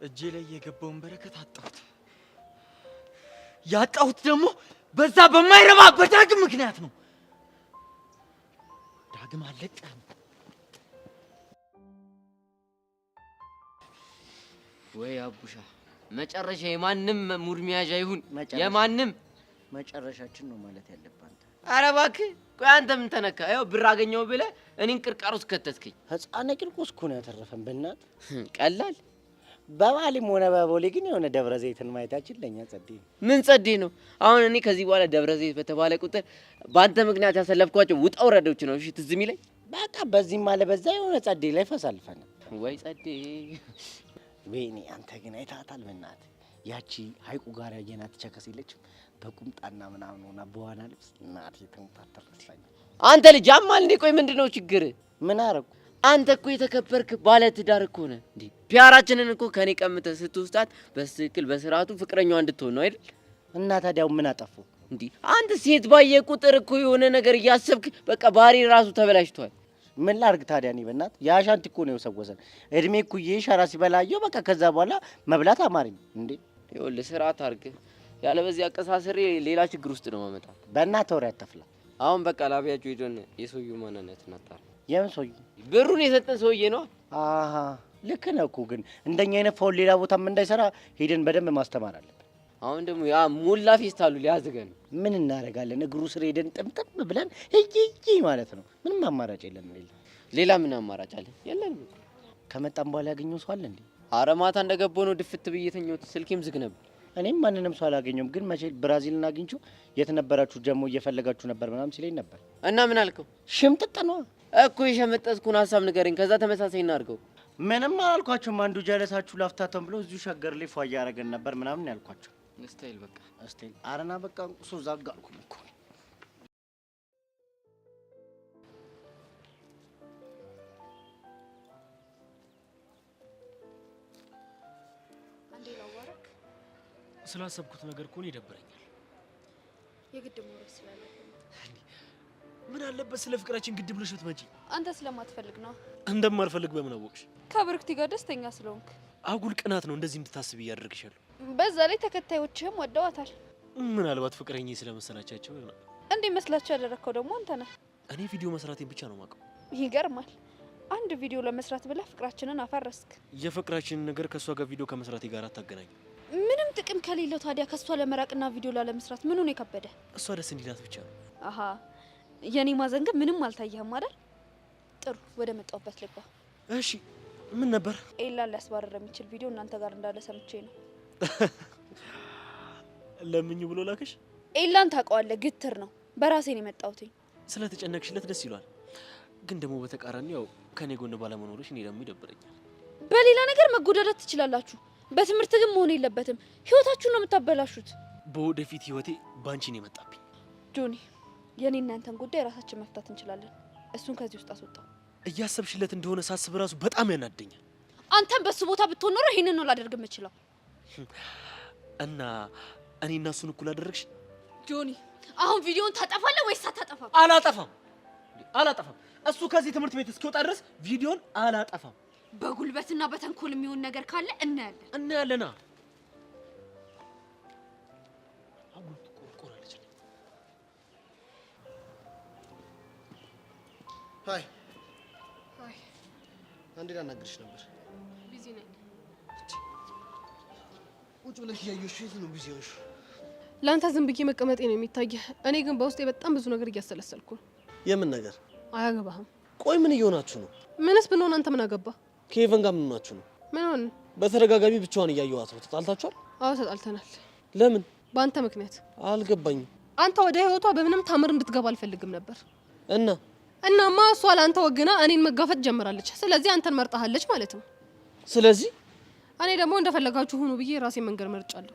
እጄ ላይ የገባውን በረከት አጣሁት። ያጣሁት ደግሞ በዛ በማይረባ በዳግም ምክንያት ነው። ዳግም አለቀም። ወይ አቡሻ፣ መጨረሻ የማንም ሙድ መያዣ ይሁን የማንም መጨረሻችን ነው ማለት ያለብህ አንተ። ኧረ እባክህ ቆይ አንተ ምን ተነካ? ያው ብር አገኘው ብለህ እኔን ቅርቃር ውስጥ ከተትከኝ። ህፃነ ቂርቆስ እኮ ነው ያተረፈን። በእናት ቀላል በባሊም ሆነ በቦሌ ግን የሆነ ደብረ ዘይትን ማየታችን ለኛ ጸዴ ነው። ምን ጸዴ ነው? አሁን እኔ ከዚህ በኋላ ደብረ ዘይት በተባለ ቁጥር በአንተ ምክንያት ያሰለፍኳቸው ውጣ ውረዶች ነው እሺ ትዝ የሚለኝ። በቃ በዚህም አለ በዛ የሆነ ጸዴ ላይ ፈሳልፈን ወይ ጸዴ። ወይኔ አንተ ግን አይታታል። በእናት ያቺ ሀይቁ ጋር ያየናት ቸከስ የለችም በቁምጣና ምናምን ሆና በዋና ልብስ እናቴ ተንታተርልኝ። አንተ ልጅ አማል እንዴ? ቆይ ምንድነው ችግር? ምን አረኩ? አንተ እኮ የተከበርክ ባለ ትዳር እኮ ነህ እንዴ። ፒያራችንን እኮ ከኔ ቀምተህ ስትወስዳት በትክክል በስርዓቱ ፍቅረኛዋ እንድትሆን ነው አይደል? እና ታዲያው ምን አጠፉ እንዴ? አንተ ሴት ባየ ቁጥር እኮ የሆነ ነገር እያሰብክ በቃ ባህሪ ራሱ ተበላሽቷል። ምን ላርግ ታዲያ? እኔ በእናት የአሻንቲ እኮ ነው የሰወሰን እድሜ እኩዬ ሸራ ሲበላየው በቃ ከዛ በኋላ መብላት አማረኝ እንዴ። ይኸውልህ ስርዓት አድርገህ ያለ በዚህ አቀሳሰሬ ሌላ ችግር ውስጥ ነው ማመጣ። በእናትህ ወሬ አትፍላ። አሁን በቃ ላቢያችሁ ሄደን የሰውየው ማንነት እናጣራ። የምን ሰውዬ? ብሩን የሰጠን ሰውዬ ነው። አሃ ልክ ነህ እኮ ግን እንደኛ አይነት ፋውል ሌላ ቦታም እንዳይሰራ ሄደን በደንብ ማስተማር አለብን። አሁን ደግሞ ያ ሙላ ፌስታሉ ሊያዝገን ምን እናደርጋለን? እግሩ ስር ሄደን ጥምጥም ብለን እይ ማለት ነው። ምንም አማራጭ የለንም። ሌላ ምን አማራጭ አለ? የለንም። ከመጣም በኋላ ያገኘው ሰው አለ እንዴ? ኧረ ማታ እንደገባሁ ነው ድፍት ብዬ የተኛሁት። ስልኬም ዝግ ነበር። እኔም ማንንም ሰው አላገኘሁም። ግን መቼ ብራዚልን አግኝቼው የት ነበራችሁ ደግሞ እየፈለጋችሁ ነበር ምናምን ሲለኝ ነበር። እና ምን አልከው? ሽምጥጥ ነው እኮ የሸመጠጥኩን ሀሳብ ንገረኝ። ከዛ ተመሳሳይ እናድርገው። ምንም አላልኳቸውም። አንዱ ጀለሳችሁ ላፍታተም ብሎ እዚሁ ሸገር ላይ ፏ እያደረገን ነበር ምናምን ያልኳቸው። ስታይል በቃ ስታይል አረና በቃ ቁሶ ዛጋልኩ እኮ ስላሰብኩት ነገር እኮ ነው ይደብረኛል። የግድ መውረድ ስላለብኝ ምን አለበት ስለ ፍቅራችን ግድ ብለሽ ብትመጪ? አንተ ስለማትፈልግ ነው። እንደማልፈልግ በምን አወቅሽ? ከብርክቲ ጋር ደስተኛ ስለሆንክ። አጉል ቅናት ነው እንደዚህ እንድታስብ እያደረግሻል። በዛ ላይ ተከታዮችህም ወደዋታል። ምናልባት ፍቅረኛ ስለመሰላቻቸው ይሆናል። እንዴ መስላቸው ያደረከው ደግሞ አንተ ነህ። እኔ ቪዲዮ መስራቴን ብቻ ነው የማውቀው። ይገርማል። አንድ ቪዲዮ ለመስራት ብለህ ፍቅራችንን አፈረስክ። የፍቅራችንን ነገር ከሷ ጋር ቪዲዮ ከመስራቴ ጋር አታገናኝ። ምንም ጥቅም ከሌለው ታዲያ ከሷ ለመራቅና ቪዲዮ ላለመስራት ምኑ ነው የከበደ? እሷ ደስ እንዲላት ብቻ ነው። አሃ የኔ ማዘንገብ ምንም አልታየህም አይደል? ጥሩ ወደ መጣሁበት ልግባ። እሺ ምን ነበር? ኤላን ሊያስባረር የሚችል ቪዲዮ እናንተ ጋር እንዳለ ሰምቼ ነው። ለምኝ ብሎ ላከሽ? ኤላን ታውቀዋለህ፣ ግትር ነው። በራሴ ነው የመጣሁት። ስለተጨነቅሽለት ደስ ይሏል። ግን ደግሞ በተቃራኒ ያው ከኔ ጎን ባለመኖርሽ እኔ ደግሞ ይደብረኛል። በሌላ ነገር መጎዳዳት ትችላላችሁ፣ በትምህርት ግን መሆን የለበትም። ህይወታችሁን ነው የምታበላሹት። በወደፊት ህይወቴ ባንቺ ነው የመጣብኝ። ጆኒ የኔ እናንተን ጉዳይ ራሳችን መፍታት እንችላለን። እሱን ከዚህ ውስጥ አስወጣው። እያሰብሽለት እንደሆነ ሳስብ ራሱ በጣም ያናደኛል። አንተም በሱ ቦታ ብትሆን ኖሮ ይሄንን ነው ላደርግ የምችለው። እና እኔ እና እሱን እኩል አደረግሽ? ጆኒ አሁን ቪዲዮን ታጠፋለህ ወይስ አታጠፋም? አላጠፋም። እሱ ከዚህ ትምህርት ቤት እስኪወጣ ድረስ ቪዲዮን አላጠፋም። በጉልበትና በተንኮል የሚሆን ነገር ካለ እናያለና ሃይ አንዴ ላናግርሽ ነበር። ቢዚ ነኝ። ቁጭ ብለሽ እያየሁሽ የት ነው ቢዚ ሆንሽ? ለአንተ ዝም ብዬ መቀመጤ ነው የሚታየህ። እኔ ግን በውስጤ በጣም ብዙ ነገር እያሰለሰልኩ ነው። የምን ነገር? አያገባህም። ቆይ ምን እየሆናችሁ ነው? ምንስ ብንሆን አንተ ምን አገባ? ከኤቨን ጋር ምን ሆናችሁ ነው? ምን ሆነ? በተደጋጋሚ ብቻዋን እያየኋት ነው። ተጣልታችኋል? አዎ ተጣልተናል። ለምን? በአንተ ምክንያት። አልገባኝም። አንተ ወደ ህይወቷ በምንም ታምር እንድትገባ አልፈልግም ነበር። እናማ እሷ ለአንተ ወግና እኔን መጋፈጥ ጀምራለች። ስለዚህ አንተን መርጣሃለች ማለት ነው። ስለዚህ እኔ ደግሞ እንደፈለጋችሁ ሁኑ ብዬ ራሴን መንገድ መርጫለሁ።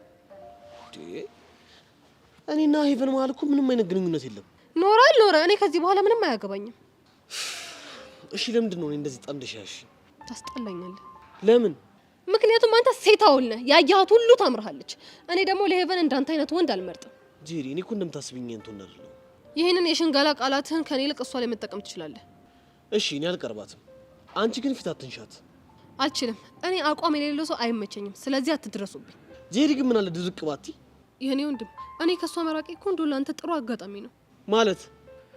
እኔና ሄቨን መሀል እኮ ምንም አይነት ግንኙነት የለም። ኖረ እኔ ከዚህ በኋላ ምንም አያገባኝም። እሺ ለምንድን ነው እኔ እንደዚህ ጠምደሽ ያልሽ? ታስጠላኛለህ። ለምን? ምክንያቱም አንተ ሴት አውል ነህ። ያያሃት ሁሉ ታምርሃለች። እኔ ደግሞ ለሄቨን እንዳንተ አይነት ወንድ አልመርጥም። ጄሪ እኔ እኮ እንደምታስብኝ እንትን አይደለም። ይህንን የሽንገላ ቃላትህን ከኔ ይልቅ እሷ ላይ መጠቀም ትችላለህ። እሺ እኔ አልቀርባትም። አንቺ ግን ፊት አትንሻት። አልችልም። እኔ አቋም የሌለው ሰው አይመቸኝም። ስለዚህ አትድረሱብኝ። ጄሪ ግን ምን አለ ድርቅ ባቲ? የኔ ወንድም እኔ ከሷ መራቄ እኮ እንደው ለአንተ ጥሩ አጋጣሚ ነው። ማለት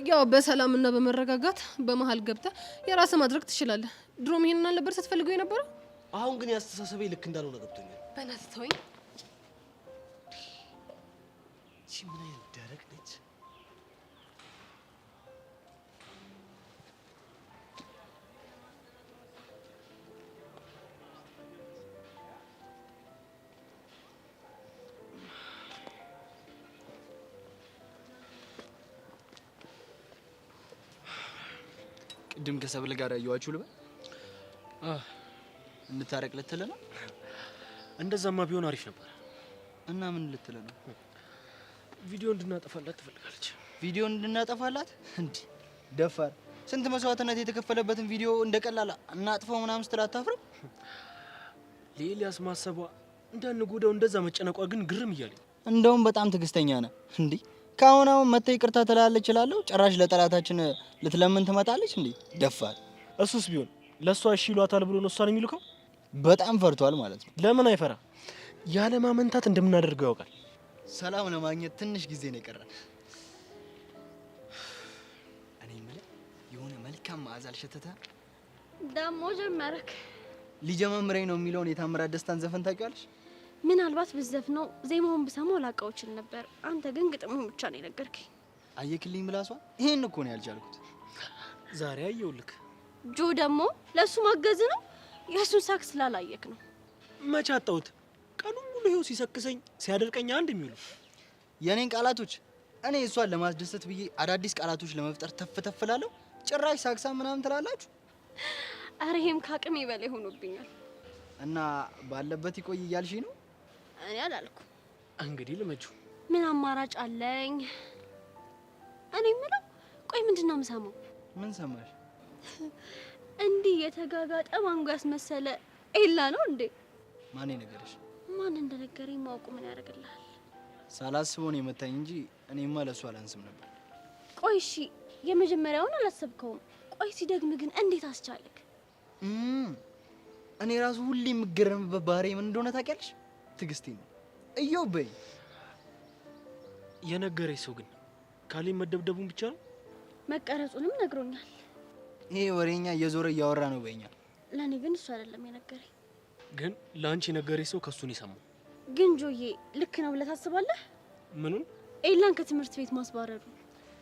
ያው በሰላምና በመረጋጋት በመሀል ገብተህ የራስህ ማድረግ ትችላለህ። ድሮም ይሄንን አልነበር ስትፈልገው የነበረው? አሁን ግን ያስተሳሰቤ ልክ እንዳልሆነ ገብቶኛል። በእናትህ ተወኝ። እቺ ምን አይነት ደረቅ ነች? ቅድም ከሰብል ጋር ያየዋችሁ ልበል? እንታረቅ ልትል ነው? እንደዛማ ቢሆን አሪፍ ነበር። እና ምን ልትል ነው? ቪዲዮ እንድናጠፋላት ትፈልጋለች። ቪዲዮ እንድናጠፋላት? እንዴ ደፋር! ስንት መስዋዕትነት የተከፈለበትን ቪዲዮ እንደቀላል እናጥፋው ምናምን ስትል አታፍርም? ለኤልያስ ማሰቧ እንዳንጎዳው እንደዛ መጨነቋ ግን ግርም እያለኝ። እንደውም በጣም ትዕግስተኛ ነህ እንዴ! ካሁን አሁን መጥተህ ይቅርታ ትላለች እላለሁ፣ ጭራሽ ለጠላታችን ልትለምን ትመጣለች እንዴ! ደፋር! እሱስ ቢሆን ለሷ እሺ ይሏታል ብሎ ነው እሷን የሚልከው? በጣም ፈርቷል ማለት ነው። ለምን አይፈራ? ያለ ማመንታት እንደምናደርገው ያውቃል። ሰላም ለማግኘት ትንሽ ጊዜ ነው የቀረን። እኔ የምልህ የሆነ መልካም መዓዛ አልሸተተህም? ደሞ ጀመረክ። ሊጀማምረኝ ነው የሚለውን የታምራት ደስታን ዘፈን ታውቂዋለሽ? ምናልባት ብዘፍነው ዜማውን ብሰማው ላውቀው እችል ነበር። አንተ ግን ግጥሙን ብቻ ነው የነገርከኝ። አየክልኝ ምላሷ። ይሄን እኮ ነው ያልቻልኩት። ዛሬ አየውልክ። ጆ ደግሞ ለሱ ማገዝ ነው። የሱን ሳክስ ስላላየክ ነው። መች አጣሁት? ቀኑን ሙሉ ይኸው ሲሰክሰኝ ሲያደርቀኝ አንድ የሚውሉ የኔን ቃላቶች እኔ እሷን ለማስደሰት ብዬ አዳዲስ ቃላቶች ለመፍጠር ተፍተፍላለሁ። ጭራሽ ሳክሳ ምናምን ትላላችሁ። አረ ይሄም ካቅሜ በላይ ሆኖብኛል። እና ባለበት ይቆይ እያልሽኝ ነው? እኔ አላልኩ። እንግዲህ ልመጁ ምን አማራጭ አለኝ? እኔ የምለው ቆይ ምንድን ነው የምሰማው? ምን ሰማሽ? እንዲህ የተጋጋጠ ማንጎ ያስመሰለ ኤላ ነው እንዴ? ማን ነገርሽ? ማን እንደነገረኝ ማወቁ ምን ያደርግልሃል? ሳላስበው ነው የመታኝ እንጂ እኔማ ለሱ አላንስም ነበር። ቆይ እሺ የመጀመሪያውን አላሰብከውም። ቆይ ሲደግም ግን እንዴት አስቻለክ? እኔ ራሱ ሁሌ የምገረምበት ባህሪ ምን እንደሆነ ታውቂያለሽ? ትዕግስቴ ነው። እየው በይ የነገረኝ ሰው ግን ካሌብ መደብደቡን ብቻ ነው? መቀረጹንም ነግሮኛል። ይሄ ወሬኛ እየዞረ እያወራ ነው በይኛል። ለኔ ግን እሱ አይደለም የነገረኝ። ግን ላንቺ የነገረኝ ሰው ከሱን ይሰማው። ግን ጆዬ ልክ ነው ብለህ ታስባለህ? ምኑን? ኤላን ከትምህርት ቤት ማስባረሩ።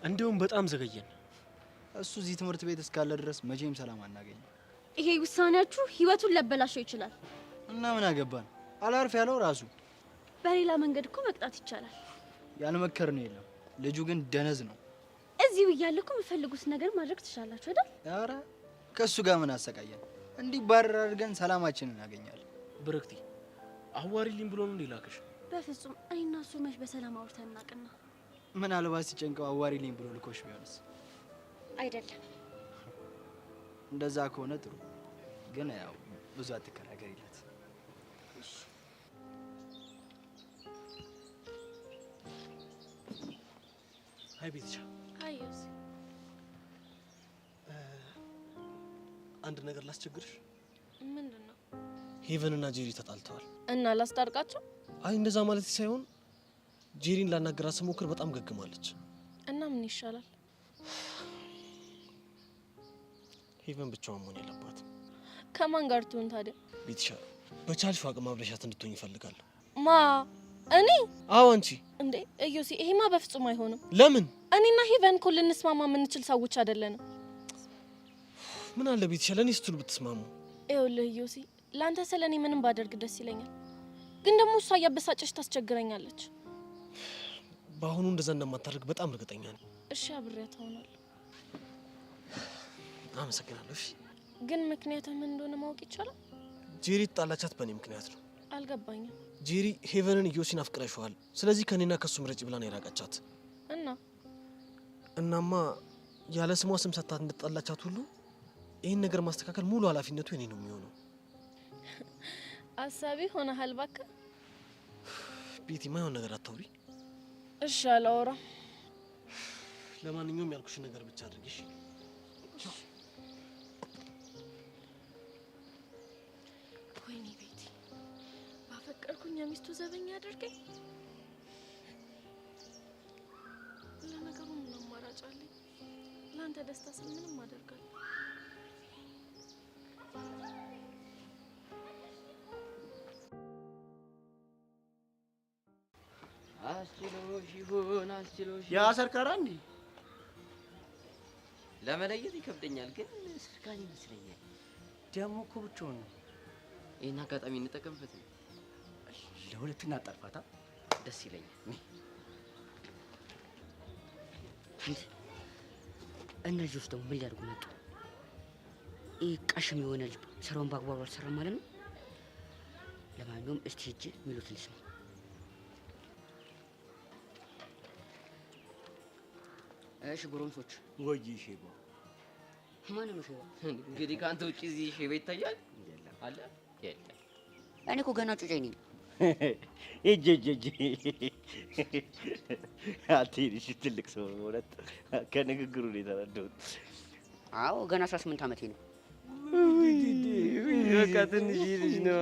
እንደውም በጣም ዘገየን። እሱ እዚህ ትምህርት ቤት እስካለ ድረስ መቼም ሰላም አናገኝም። ይሄ ውሳኔያችሁ ህይወቱን ሊያበላሸው ይችላል። እና ምን አገባን? አላርፍ ያለው ራሱ። በሌላ መንገድ እኮ መቅጣት ይቻላል። ያልመከር ነው የለም። ልጁ ግን ደነዝ ነው። እዚሁ እያለ እኮ የምፈልጉት ነገር ማድረግ ትችላላችሁ አይደል? ኧረ ከእሱ ጋር ምን አሰቃየን? እንዲህ ባረር አድርገን ሰላማችንን እናገኛለን። ብረክቲ አዋሪልኝ ብሎ ነው ላከሽ? በፍጹም እኔና እሱ መች በሰላም አውርተን እናቅና። ምናልባት ሲጨንቀው አዋሪልኝ ብሎ ልኮሽ ቢሆንስ? አይደለም። እንደዛ ከሆነ ጥሩ። ግን ያው ብዙ አትከራከሪለት። አይ ቤትሻ፣ አይስ አንድ ነገር ላስቸግርሽ። ምንድነው? ሄቨን እና ጄሪ ተጣልተዋል እና ላስታርቃቸው? አይ እንደዛ ማለት ሳይሆን ጄሪን ላናገራት ስሞክር በጣም ገግማለች። እና ምን ይሻላል? ሄቨን ብቻዋን መሆን የለባትም። ከማን ጋር ትሆን ታዲያ? ቤትሻ፣ በቻልሽው አቅም አብረሻት እንድትሆኝ ይፈልጋለሁ። ማ እኔ? አዎ አንቺ። እንዴ እዩሲ፣ ይሄማ በፍጹም አይሆንም። ለምን? እኔና ሄቨን እኮ ልንስማማ የምንችል ሰዎች አይደለንም። ምን አለ ቤትሻ፣ ለእኔ ስትሉ ብትስማሙ። ይኸውልህ እዩሲ፣ ለአንተ ስለ እኔ ምንም ባደርግ ደስ ይለኛል፣ ግን ደግሞ እሷ እያበሳጨች ታስቸግረኛለች። በአሁኑ እንደዛ እንደማታደርግ በጣም እርግጠኛ ነኝ። እሺ አብሬያት እሆናለሁ። አመሰግናለሁ። እሺ ግን ምክንያትህ ምን እንደሆነ ማወቅ ይቻላል? ጄሪ ተጣላቻት በእኔ ምክንያት ነው። አልገባኝም። ጄሪ ሄቨንን ኢዮሲን አፍቅረሽዋል፣ ስለዚህ ከኔና ከሱ ምረጭ ብላ ነው የራቀቻት። እናማ ያለ ስሟ ስም ሰጥታት እንደተጣላቻት ሁሉ ይህን ነገር ማስተካከል ሙሉ ኃላፊነቱ የኔ ነው የሚሆነው። አሳቢ ሆነሃል። እባክህ ቤቲ፣ ማይሆን ነገር አታውሪ። እሺ አላወራም። ለማንኛውም ያልኩሽ ነገር ብቻ አድርጊሽ። ወይኔ ቤቲ፣ ባፈቀርኩኝ የሚስቱ ዘበኛ አድርገኝ። ለነገሩ ምን አማራጭ አለኝ? ለአንተ ደስታ ስል ምንም አደርጋለሁ። አስችሎሽ ይሁን አስችሎሽ ያ ሰርካራ እንዴ? ለመለየት ይከብደኛል፣ ግን ስርካን ይመስለኛል። ደግሞ እኮ ብቻውን ነው። ይህን አጋጣሚ እንጠቀምበት ነው። ለሁለት እናጣርፋታ። ደስ ይለኛል። እነዚህ ውስጥ ደግሞ ምን ሊያደርጉ መጡ? ቀሽም የሆነ ልጅ ስራውን በአግባቡ አልሰራም ማለት ነው። ለማንኛውም እስቲ ሂጅ ሚሉት ልስማ። እሺ ጎረምሶች። ወይ ሼባ ማን ነው ሼባ? እንግዲህ ከአንተ ውጪ እዚህ ሼባ ይታያል አለ? የለም። እኔ እኮ ገና ጩጬ ነኝ። እጅ አትሄድሽ። ትልቅ ሰው ማለት ከንግግሩ ነው የተረዳሁት። አዎ ገና 18 ዓመቴ ነው። በቃ ትንሽ ልጅ ነው።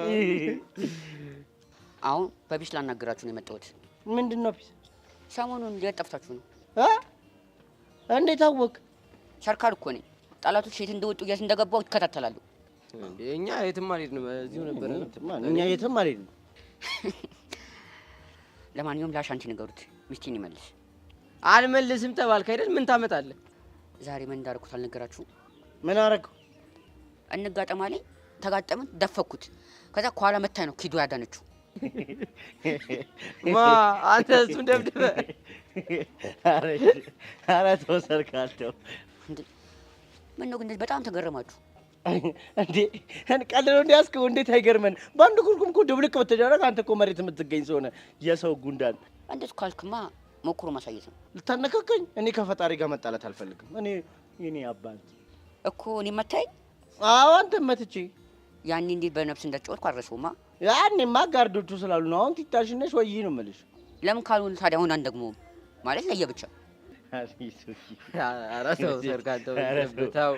አሁን በቢስ ላናገራችሁ ነው የመጣሁት። ምንድን ነው ቢስ? ሰሞኑን ሊያጠፍታችሁ ነው። እንዴት አወቅ? ሰርካል እኮ ነኝ። ጠላቶች የት እንደወጡ የት እንደገባው ይከታተላሉ። እኛ የትም አልሄድንም፣ እዚሁ ነበር። እኛ የትም አልሄድንም። ለማንኛውም ላሻንቲ ንገሩት፣ ሚስቴን ይመልስ። አልመልስም ተባልክ አይደል? ምን ታመጣለህ? ዛሬ ምን እንዳደረኩት አልነገራችሁም? ምን አደረገው? እንጋጠማለኝ፣ ተጋጠምን፣ ደፈኩት። ከዛ ከኋላ መታኝ ነው ኪዶ ያዳነችው። ማ አንተ እሱን ደብድበህ? ኧረ ተው ሰርካል ተው። ምነው ግን በጣም ተገረማችሁ እንዴ? ቀልድ ነው እንዲያስከው? እንዴት አይገርመን? በአንድ ኩርኩም እኮ ድብልቅ ብትደረግ አንተ እኮ መሬት የምትገኝ ሰው ነህ። የሰው ጉንዳን እንዴት ካልክማ ሞክሮ ማሳየት ነው። ልታነካከኝ? እኔ ከፈጣሪ ጋር መጣላት አልፈልግም። እኔ የኔ አባት እኮ እኔ መታኝ። አዎ አንተ መትቼ ያኔ እንዴት በነፍስ እንዳጫወትኩ አልረሳውማ። ያኔማ ጋርዶቹ ስላሉ ነው። አሁን ትታሽነሽ ወይ ነው የምልሽ። ለምን ካልሆነ ታዲያ አሁን አንድ ደግሞ ማለት ለየብቻ። ኧረ ተው ሰርካል ተው።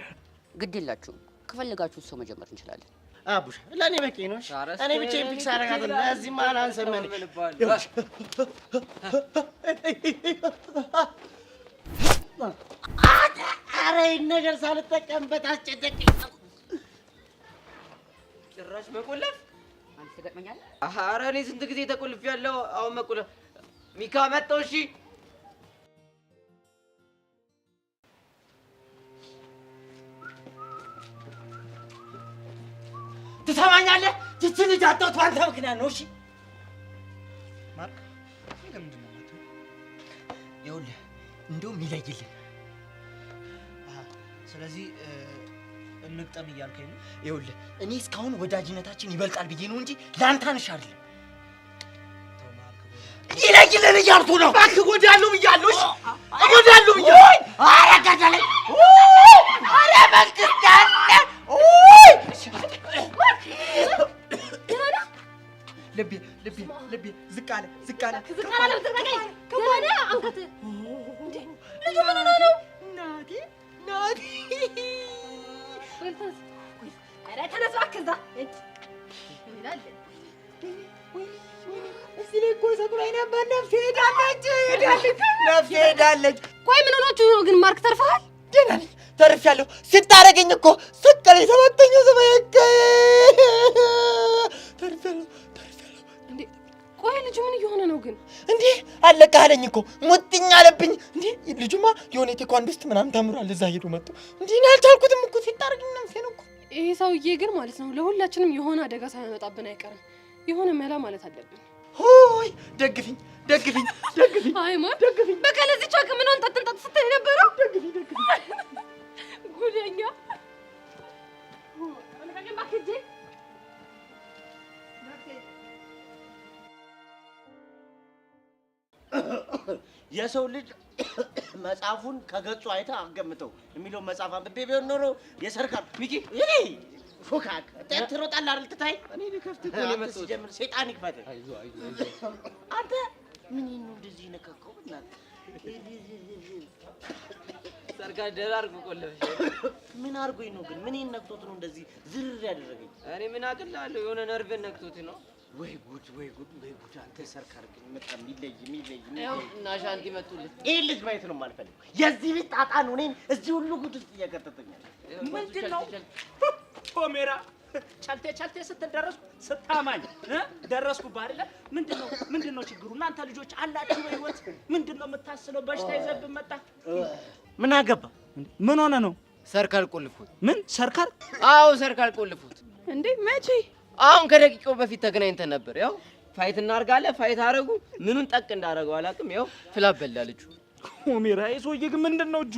ግድ የላችሁም። ከፈለጋችሁ ሰው መጀመር እንችላለን። አቡሽ ለኔ በቂ ነው። እኔ ብቻዬን ፊክስ አደርጋለሁ። ለዚህ ማን አንሰመን? ኧረ ይሄን ነገር ሳልጠቀምበት አስጨነቀኝ። ጭራሽ መቆለፍ አንተ ትገጥመኛለህ? ኧረ እኔ ስንት ጊዜ ተቆልፌያለሁ። አሁን መቆለፍ ሚካ መጣሁ። እሺ ትሰማኛለህ? ይቺ ልጅ አጣሁት በአንተ ምክንያት ነው። እሺ ማርክ፣ ለምንድን ነው የማትሆን? ይኸውልህ እንደውም ይለይልህ። ስለዚህ እንግጠም እያልከኝ ነው? ይኸውልህ እኔ እስካሁን ወዳጅነታችን ይበልጣል ብዬ ነው እንጂ ለአንተ አንሽ አይደለም። ይለይልህ እያልኩ ነው። እባክህ እጎዳለሁ ብያለሁ። እሺ እጎዳለሁ ብያለሁ። ኧረ ገደለኝ። ኧረ መንግስት ያለ ልቤ ዝቅ አለ። ከሆነ አንከት ልጁ ምን ሆነ ነው? ናቲ ኧረ ተነስ እባክህ እዛ እዚህ ላይ እኮ ሰቅሎኝ ነበር። ነፍሴ ሄዳለች። ቆይ ምን ሆናችሁ ነው ግን? ማርክ ተርፈሃል? ደህና ነኝ፣ ተርፌያለሁ። ስታረገኝ እኮ ስቀለኝ ሰባተኛው ሰማይ ተርፌያለሁ። እንዴ ቆይ ልጁ ምን እየሆነ ነው ግን? እንዴ አለቀ አለኝ እኮ ሙጥኝ አለብኝ። እንዴ ልጁማ የሆነ ቴኳንዶስት ምናምን ተምሯል። እዛ ሄዱ መጡ። እንዴ እኔ አልቻልኩትም እኮ ሲታረገኝ ነፍሴ ነው እኮ። ይሄ ሰውዬ ግን ማለት ነው ለሁላችንም የሆነ አደጋ ሳያመጣብን አይቀርም። የሆነ መላ ማለት አለብን። ሆይ ደግፊኝ። አይ ማር ደግፊኝ። በቃ ለዚህ ቻክ ምን አንተ ተንጣጥ ስትል የነበረው ደግፊኝ። ጉደኛ አንተም ባክጄ የሰው ልጅ መጽሐፉን ከገጹ አይተህ አገምተው የሚለው መጽሐፍ አንብቤ ቢሆን ኖሮ የሰርካል ሚኪ ይሄ ፎካክ ትሮጣለህ አይደል? ትታይ እኔ ልከፍት እኮ ነው የመጣሁት። ጀምር ሰይጣን ይክፈት። አይዞህ አንተ ምን ነው እንደዚህ ነካከው? እናት ሰርካል ደህና አድርጎ ቆለፈሽ። ምን አድርጎኝ ነው ግን? ምን ነክቶት ነው እንደዚህ ዝርር ያደረገኝ? እኔ ምን አቅልላለሁ? የሆነ ነርቭን ነክቶት ነው። ወይ ጉድ! አንተ ሰርካል ግን በጣም የሚለይ ያው እና ሻንቲ መጡልህ። ይሄ ልጅ ማየት ነው የማልፈልገው። የዚህ ቤት ጣጣ ነው እኔን እዚህ ሁሉ ጉድ ውስጥ እያከተተኛል። ምንድን ነው ቶሜራ? ቻልቴ ስትል ደረስኩ ስታማኝ ደረስኩብህ አይደለ? ምንድን ነው ችግሩ? እናንተ ልጆች አላችሁ በህይወት? ምንድን ነው የምታስለው? በሽታ ይዘብህ መጣ። ምን አገባ? ምን ሆነ ነው? ሰርካል ቆልፉት። ምን ሰርካል? አዎ ሰርካል ቆልፉት። እንዴ መቼ? አሁን ከደቂቃው በፊት ተገናኝተን ነበር። ያው ፋይት እናርጋለን። ፋይት አረጉ። ምኑን ጠቅ እንዳረገው አላውቅም። ያው ፍላብ በላ ልጁ። ቶሜራ ይሄ ሰውዬ ግን ምንድን ነው እጁ?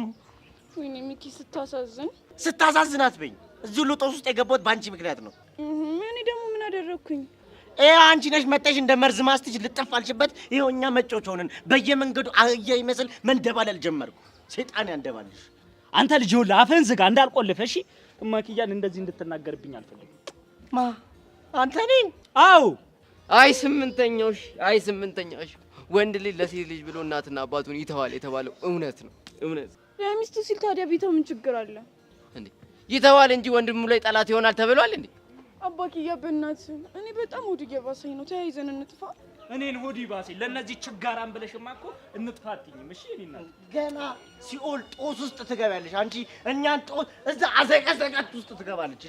ወይኔ ሚኪ ስታሳዝን። ስታሳዝናት በኝ እዚህ ሁሉ ጦስ ውስጥ የገባሁት በአንቺ ምክንያት ነው። እኔ ደግሞ ምን አደረኩኝ? አንቺ ነሽ መጣሽ እንደ መርዝ ማስትሽ ልጥፍ አልሽበት። ይኸው እኛ መጮች ሆነን በየመንገዱ አህያ ይመስል መንደባለል ጀመርኩ። ሰይጣን ያንደባልሽ። አንተ ልጅ ሁሉ አፍህን ዝጋ እንዳልቆልፍ እሺ። እማክያን እንደዚህ እንድትናገርብኝ አልፈልግም። አንተ ነኝ? አዎ። አይ ስምንተኛው ወንድ ልጅ ለሴት ልጅ ብሎ እናትና አባቱን ይተዋል የተባለው እውነት ነው። እውነት ለሚስቱ ሲል ታዲያ ቢተው ምን ችግር አለ እንዴ? ይተዋል እንጂ ወንድሙ ላይ ጠላት ይሆናል ተብሏል እንዴ? አባክያ በእናትህ እኔ በጣም ሆድ እየባሰኝ ነው። ተያይዘን እንጥፋ። እኔን ሆድ ይባሰኝ። ለነዚህ ችጋራም ብለሽማ እኮ እንጥፋትኝም። እሺ እኔና ገና ሲኦል ጦስ ውስጥ ትገባለሽ አንቺ። እኛን ጦስ እዛ አዘቀዘቀት ውስጥ ትገባለች።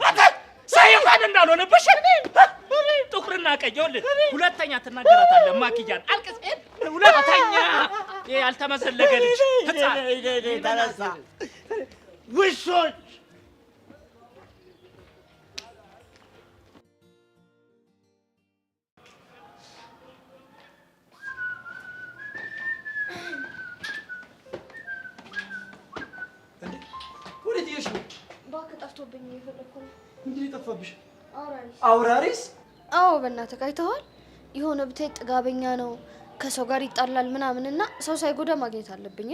ሳይፋን እንዳልሆነብሽ ጥቁርና ቀይ ይኸውልህ፣ ሁለተኛ ትናገራታለህ። ማክያን አልቅስ። ሁለተኛ ያልተመሰለገ ልጅ ተነሳ ውሾች ወዴት ይሽ ነው? እባክህ ጠፍቶብኝ ነው የፈለኩት። ምንድን ነው የጠፋብሽ? አውራሪስ? አዎ በእናትህ አይተኸዋል? የሆነ ብታይ ጥጋበኛ ነው፣ ከሰው ጋር ይጣላል ምናምንና ሰው ሳይጎዳ ማግኘት አለብኝ።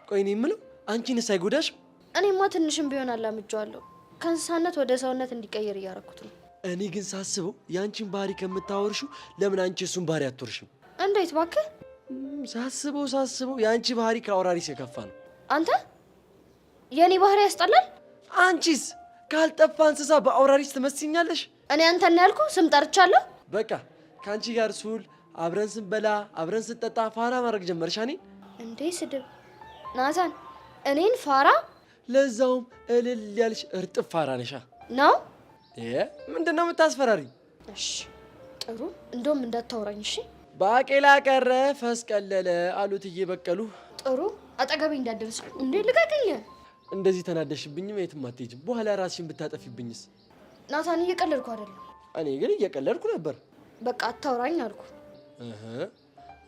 ቆይ እኔ የምለው አንቺንስ አይጎዳሽም? እኔማ ትንሽም ቢሆን አላምጄዋለሁ። ከእንስሳነት ወደ ሰውነት እንዲቀየር እያደረኩት ነው። እኔ ግን ሳስበው የአንቺን ባህሪ ከምታወርሽው ለምን አንቺ እሱን ባህሪ አትወርሽም? እንዴት እባክህ? ሳስበው የአንቺ ባህሪ ከአውራሪስ የከፋ ነው። አንተ የኔ ባህሪ ያስጠላል። አንቺስ ካልጠፋ እንስሳ በአውራሪስ ትመስኛለሽ። እኔ አንተን ያልኩ ስም ጠርቻለሁ። በቃ ከአንቺ ጋር ስውል አብረን ስንበላ አብረን ስንጠጣ ፋራ ማድረግ ጀመርሽ። እኔን እንዴ ስድብ ናታን፣ እኔን ፋራ? ለዛውም እልል ያልሽ እርጥብ ፋራ ነሻ ነው። ምንድን ነው የምታስፈራሪ? እሺ ጥሩ፣ እንደውም እንዳታወራኝ እሺ። ባቄላ ቀረ ፈስ ቀለለ አሉት እየበቀሉ። ጥሩ፣ አጠገቤ እንዳደርስ እንዴ። ልቀቅኝ። እንደዚህ ተናደሽብኝም የትም አትሄጂም። በኋላ ራስሽን ብታጠፊብኝስ? ናታን እየቀለድኩ አይደለም። እኔ ግን እየቀለድኩ ነበር። በቃ አታውራኝ አልኩ።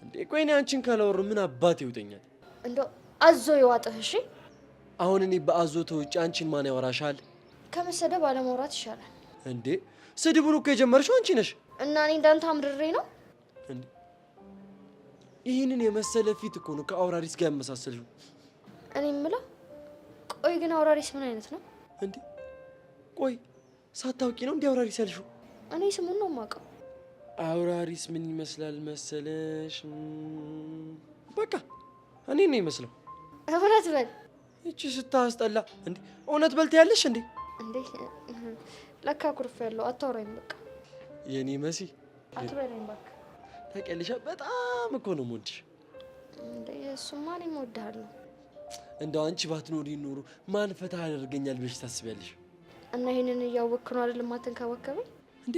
እንዴ ቆይ እኔ አንቺን ካላወሩ ምን አባት ይውጠኛል? እንደው አዞ ይዋጥህ። እሺ አሁን እኔ በአዞ ተውጭ አንቺን ማን ያወራሻል? ከመሰደብ አለማውራት ይሻላል። እንዴ ስድቡን እኮ የጀመርሽው አንቺ ነሽ። እና እኔ እንዳንተ አምድሬ ነው እንዴ? ይህንን የመሰለ ፊት እኮ ነው ከአውራሪስ ጋር ያመሳሰልሽው። እኔ የምለው ቆይ ግን አውራሪስ ምን አይነት ነው እንዴ? ቆይ ሳታውቂ ነው እንዴ አውራሪስ ያልሽው? እኔ ስሙን ነው የማውቀው። አውራሪስ ምን ይመስላል መሰለሽ? በቃ እኔ ነው ይመስለው። እውነት በል። እቺ ስታስጠላ እንዴ! እውነት በልት ያለሽ እንዴ? እንዴ ለካ ኩርፍ ያለው አታውራኝ። በቃ የኔ መሲ አትበለኝ እባክህ። ታውቂያለሽ በጣም እኮ ነው የምወድሽ። እንዴ እሱማ እኔም እወድሃለሁ። እንደው አንቺ ባትኖሪ ኖሮ ማን ፈታ ያደርገኛል ብለሽ ታስቢያለሽ? እና ይሄንን እያወቅህ ነው አይደል የማትንከባከበኝ? እንዴ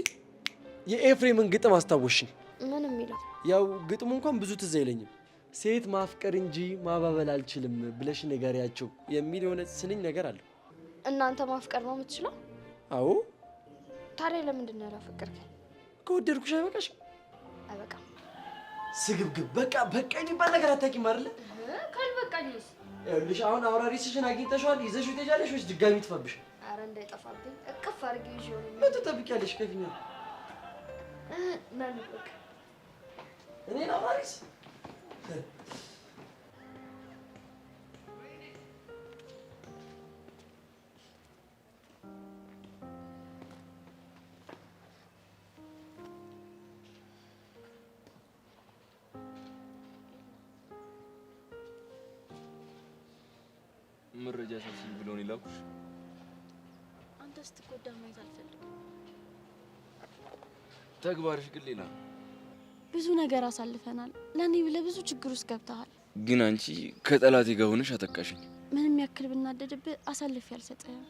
የኤፍሬምን ግጥም አስታወሽኝ። ምን የሚለው? ያው ግጥሙ እንኳን ብዙ ትዝ አይለኝም። ሴት ማፍቀር እንጂ ማባበል አልችልም ብለሽ ንገሪያቸው የሚል የሆነ ስንኝ ነገር አለ። እናንተ ማፍቀር ነው የምትችለው? አዎ። ታዲያ ለምንድን ነው ያላፈቀርከኝ? ከወደድኩሽ አይበቃሽም? አይበቃም። ስግብግብ በቃ የሚባል ነገር አታውቂም አይደለ? ካልበቃኝስ? ይኸውልሽ አሁን አውራሪስሽን አግኝተሽዋል፣ ይዘሽው ትሄጃለሽ ወይስ ድጋሚ ትፈብሽ? ኧረ እንዳይጠፋብኝ እቅፍ አድርጌ ይዤው ነው። ምን ትጠብቂያለሽ? ከፊኛ ማን በቃ እኔን አውራሪስ መረጃ ሰብስቢ ብለውን ይላኩሽ። አንተ ስትጎዳ ማየት አልፈልግም። ተግባርሽ ግን ሌላ። ብዙ ነገር አሳልፈናል። ለኔ ብለህ ብዙ ችግር ውስጥ ገብተሃል። ግን አንቺ ከጠላቴ ጋር ሆነሽ አጠቃሽኝ። ምንም ያክል ብናደድብህ አሳልፌ አልሰጠህም።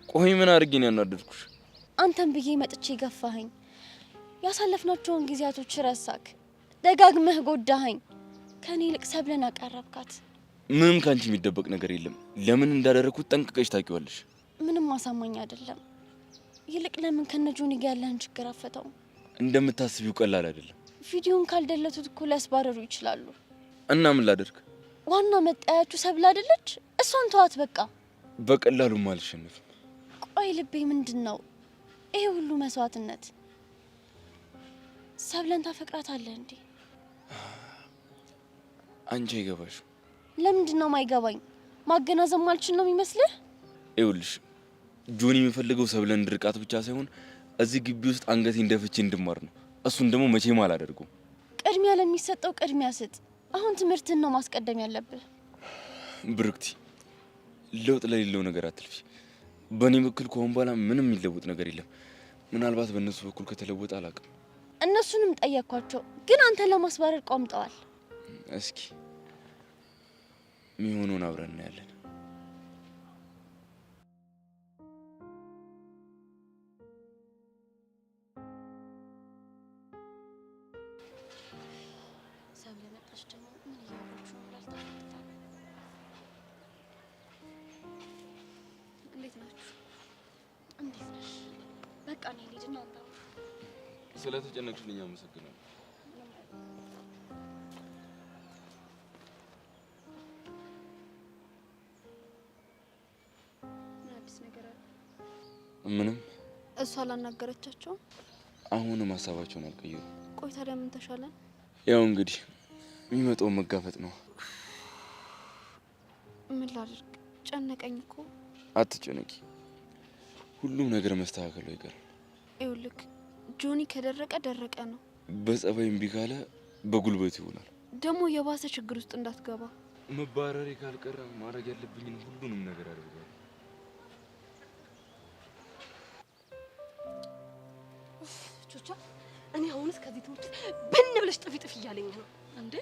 ቆይ ምን አድርጌ ነው ያናደድኩሽ? አንተን ብዬ መጥቼ ገፋኸኝ። ያሳለፍናቸውን ጊዜያቶች ረሳክ። ደጋግመህ ጎዳኸኝ። ከኔ ይልቅ ሰብለን አቀረብካት። ምንም ካንቺ የሚደበቅ ነገር የለም። ለምን እንዳደረኩት ጠንቅቀሽ ታውቂዋለሽ። ምንም አሳማኝ አይደለም። ይልቅ ለምን ከነጆኒ ጋር ያለህን ችግር አፈታው? እንደምታስቢው ቀላል አይደለም። ቪዲዮን ካልደለቱት እኮ ሊያስባረሩ ይችላሉ። እና ምን ላደርግ? ዋና መጣያችሁ ሰብለ አይደለች? እሷን ተዋት በቃ። በቀላሉም አልሸነፍም። ቆይ ልቤ ምንድነው ይሄ ሁሉ መስዋዕትነት? ሰብለን ታፈቅራታለህ እንዴ? አንቺ አይገባሽ። ለምንድነው ማይገባኝ? ማገናዘብ ማልችል ነው የሚመስልህ? ይኸውልሽ ጆኒ የሚፈልገው ሰብለን እንድርቃት ብቻ ሳይሆን እዚህ ግቢ ውስጥ አንገቴን ደፍቼ እንድማር ነው። እሱን ደግሞ መቼም አላደርገውም። ቅድሚያ ለሚሰጠው ቅድሚያ ስጥ። አሁን ትምህርትን ነው ማስቀደም ያለብህ። ብርክቲ ለውጥ ለሌለው ነገር አትልፊ። በእኔ በኩል ከሆን በኋላ ምንም የሚለውጥ ነገር የለም። ምናልባት በእነሱ በኩል ከተለወጠ አላውቅም። እነሱንም ጠየኳቸው፣ ግን አንተን ለማስባረር ቆምጠዋል። እስኪ የሚሆነውን አብረን እናያለን። በቃ እኔ ልጅና አንተ ስለተጨነቅሽልኝ አመሰግናለሁ። አዲስ ነገር አለ? ምንም። እሷ አላናገረቻቸውም? አሁንም ሀሳባቸውን አልቀየሩም። ቆይ ታዲያ ምን ተሻለን? ያው እንግዲህ የሚመጣውን መጋፈጥ ነው። ምን ላድርግ? ጨነቀኝ እኮ። አትጨነቂ፣ ሁሉም ነገር መስተካከሉ አይቀርም። ይኸውልህ ጆኒ ከደረቀ ደረቀ ነው። በጸባይ እምቢ ካለ በጉልበት ይሆናል። ደግሞ የባሰ ችግር ውስጥ እንዳትገባ። መባረሬ ካልቀረ ማድረግ ያለብኝን ሁሉንም ነገር አድርጋለሁ። ቹቻ እኔ አሁንስ ከዚህ ትምህርት ብን ብለሽ ጥፊ ጥፊ እያለኝ ነው እንዴ።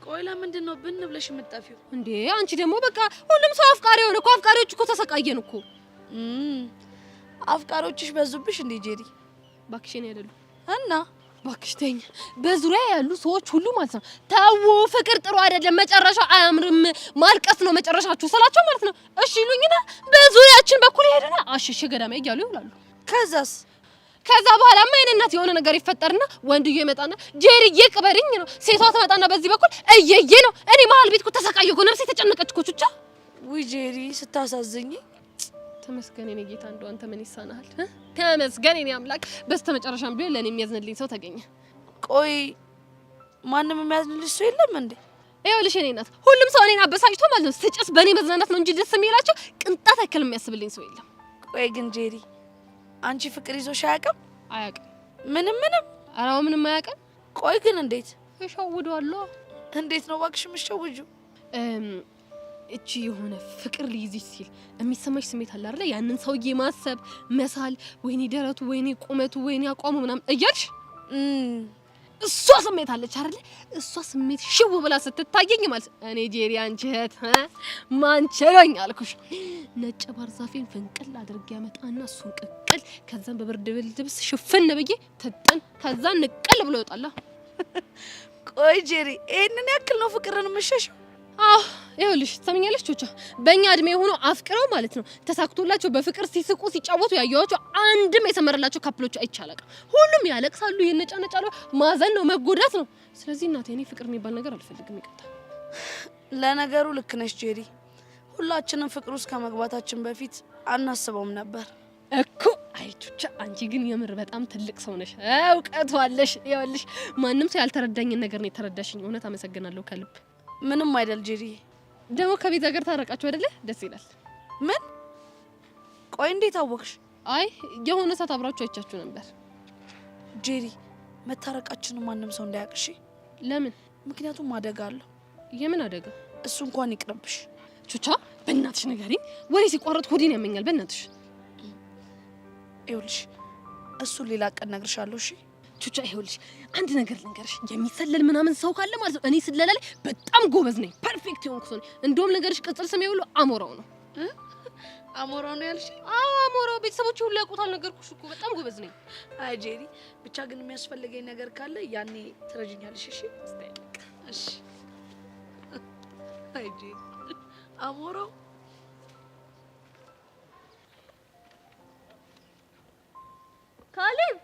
ቆይ ለምንድን ነው ብን ብለሽ የምትጠፊው እንዴ? አንቺ ደግሞ በቃ ሁሉም ሰው አፍቃሪ ሆነ እኮ። አፍቃሪዎች እኮ ተሰቃየን እኮ። አፍቃሪዎችሽ በዙብሽ እንዴ ጄሪ? ባክሽን አይደሉ እና ባክሽ ተኝ። በዙሪያ ያሉ ሰዎች ሁሉ ማለት ነው ተው፣ ፍቅር ጥሩ አይደለም፣ መጨረሻው አያምርም፣ ማልቀስ ነው መጨረሻችሁ ስላቸው ማለት ነው እሺ ይሉኝና በዙሪያችን በኩል ይሄድና አሽሽ ገዳማ እያሉ ይውላሉ። ከዛ በኋላማ የኔናት የሆነ ነገር ይፈጠርና ወንድዬ ይመጣና ጄሪዬ ቅበሪኝ ነው። ሴቷ ትመጣና በዚህ በኩል እየየ ነው። እኔ መሀል ቤት እኮ ተሰቃየሁ እኮ፣ ነፍሴ ተጨነቀች እኮ ቹቻ። ውይ ጄሪ ስታሳዝኝ። ተመስገን የኔ ጌታ፣ እንደው አንተ ምን ይሳናል? ተመስገን የኔ አምላክ። በስተመጨረሻም ቢሆን ለኔ የሚያዝንልኝ ሰው ተገኘ። ቆይ ማንም የሚያዝንልሽ ሰው የለም እንዴ? ይኸውልሽ የኔ እናት ሁሉም ሰው እኔን አበሳጭቶ ማለት ነው ስጨስ በእኔ መዝናናት ነው እንጂ ደስ የሚላቸው ቅንጣት ያክል የሚያስብልኝ ሰው የለም። ቆይ ግን ጄሪ አንቺ ፍቅር ይዞሽ አያውቅም? አያውቅም። ምንም? ኧረ ምንም አያውቅም። ቆይ ግን እንዴት እሸውደዋለሁ? እንዴት ነው እባክሽ የምትሸውጂው? እቺ የሆነ ፍቅር ሊይዝሽ ሲል የሚሰማሽ ስሜት አለ አይደል? ያንን ሰውዬ ማሰብ፣ መሳል፣ ወይኔ ደረቱ፣ ወይኔ ቁመቱ፣ ወይኔ አቋሙ ምናምን እያልሽ እሷ ስሜት አለች አይደል? እሷ ስሜት ሽው ብላ ስትታየኝ ማለት እኔ ጄሪ አንቺ እህት ማንቸሎኝ አልኩሽ። ነጭ ባርዛፌን ፍንቅል አድርጌ ያመጣና እሱን ቅቅል፣ ከዛን በብርድ ልብስ ሽፍን ብዬ ትጥን፣ ከዛን ንቅል ብሎ ይወጣላ። ቆይ ጄሪ ይሄንን ያክል ነው ፍቅርን የምትሸሽው? አዎ ይኸውልሽ ትሰሚኛለሽ ቹቻ፣ በእኛ እድሜ ሆኖ አፍቅረው ማለት ነው ተሳክቶላቸው በፍቅር ሲስቁ ሲጫወቱ ያየኋቸው አንድም የሰመረላቸው ካፕሎች አይቻላል። ሁሉም ያለቅሳሉ፣ ይነጫነጫሉ። ማዘን ነው መጎዳት ነው። ስለዚህ እናቴ እኔ ፍቅር የሚባል ነገር አልፈልግም። ይቅርታ። ለነገሩ ልክ ነሽ ጄሪ። ሁላችንም ፍቅር ውስጥ ከመግባታችን በፊት አናስበውም ነበር እኮ። አይ ቹቻ አንቺ ግን የምር በጣም ትልቅ ሰው ነሽ፣ እውቀቱ አለሽ። ይኸውልሽ ማንም ሰው ያልተረዳኝን ነገር ነው የተረዳሽኝ። እውነት አመሰግናለሁ ከልብ። ምንም አይደል ጄሪ። ደግሞ ከቤት ሀገር ታረቃችሁ አይደለ? ደስ ይላል። ምን? ቆይ እንዴት አወቅሽ? አይ የሆነ ሰዓት አብራችሁ አይቻችሁ ነበር። ጄሪ መታረቃችንን ማንም ሰው እንዳያውቅሽ። ለምን? ምክንያቱም አደጋ አለው። የምን አደጋ? እሱ እንኳን ይቅርብሽ። ቹቻ በእናትሽ ንገሪኝ፣ ወይ ሲቋረጥ ሆዴን ያመኛል። በእናትሽ ይኸውልሽ እሱን ሌላ ቀን እነግርሻለሁ። እሺ ቹቻ ይኸውልሽ አንድ ነገር ልንገርሽ፣ የሚሰለል ምናምን ሰው ካለ ማለት ነው እኔ ስለላ ላይ በጣም ጎበዝ ነኝ። ፐርፌክት የሆንኩ ሰው ነኝ። እንደውም ነገርሽ ቅጽል ስሜ ሁሉ አሞራው ነው። አሞራው ነው ያልሽ? አዎ አሞራው። ቤተሰቦቼ ሁሉ ያውቁታል። ነገርኩሽ እኮ በጣም ጎበዝ ነኝ። አይ ጄሪ፣ ብቻ ግን የሚያስፈልገኝ ነገር ካለ ያኔ ትረጂኛለሽ። እሺ እሺ። አይ ጄሪ አሞራው ካሌብ።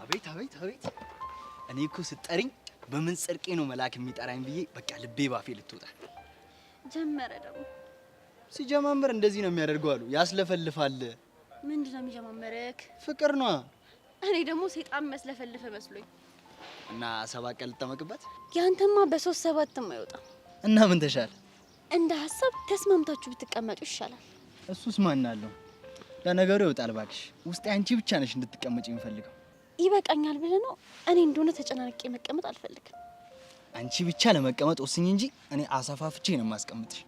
አቤት አቤት አቤት! እኔ እኮ ስጠሪኝ በምን ጽድቄ ነው መልአክ የሚጠራኝ ብዬ በቃ ልቤ ባፌ ልትወጣ ጀመረ ደግሞ። ሲጀማምር እንደዚህ ነው የሚያደርገው አሉ። ያስለፈልፋል። ምንድን ነው የሚጀማመረክ? ፍቅር ነው። እኔ ደግሞ ሰይጣን መስለፈልፈ መስሎኝ እና 7 ቀን ልጠመቅበት። ያንተማ በ3-7 አይወጣም። እና ምን ተሻለ? እንደ ሐሳብ ተስማምታችሁ ብትቀመጡ ይሻላል። እሱስ ማን አለው? ለነገሩ ይወጣል ባክሽ። ውስጤ አንቺ ብቻ ነሽ እንድትቀመጪ የምፈልገው። ይበቃኛል ብለህ ነው? እኔ እንደሆነ ተጨናንቄ መቀመጥ አልፈልግም። አንቺ ብቻ ለመቀመጥ ወስኝ እንጂ እኔ አሰፋፍቼ ነው የማስቀምጥሽ።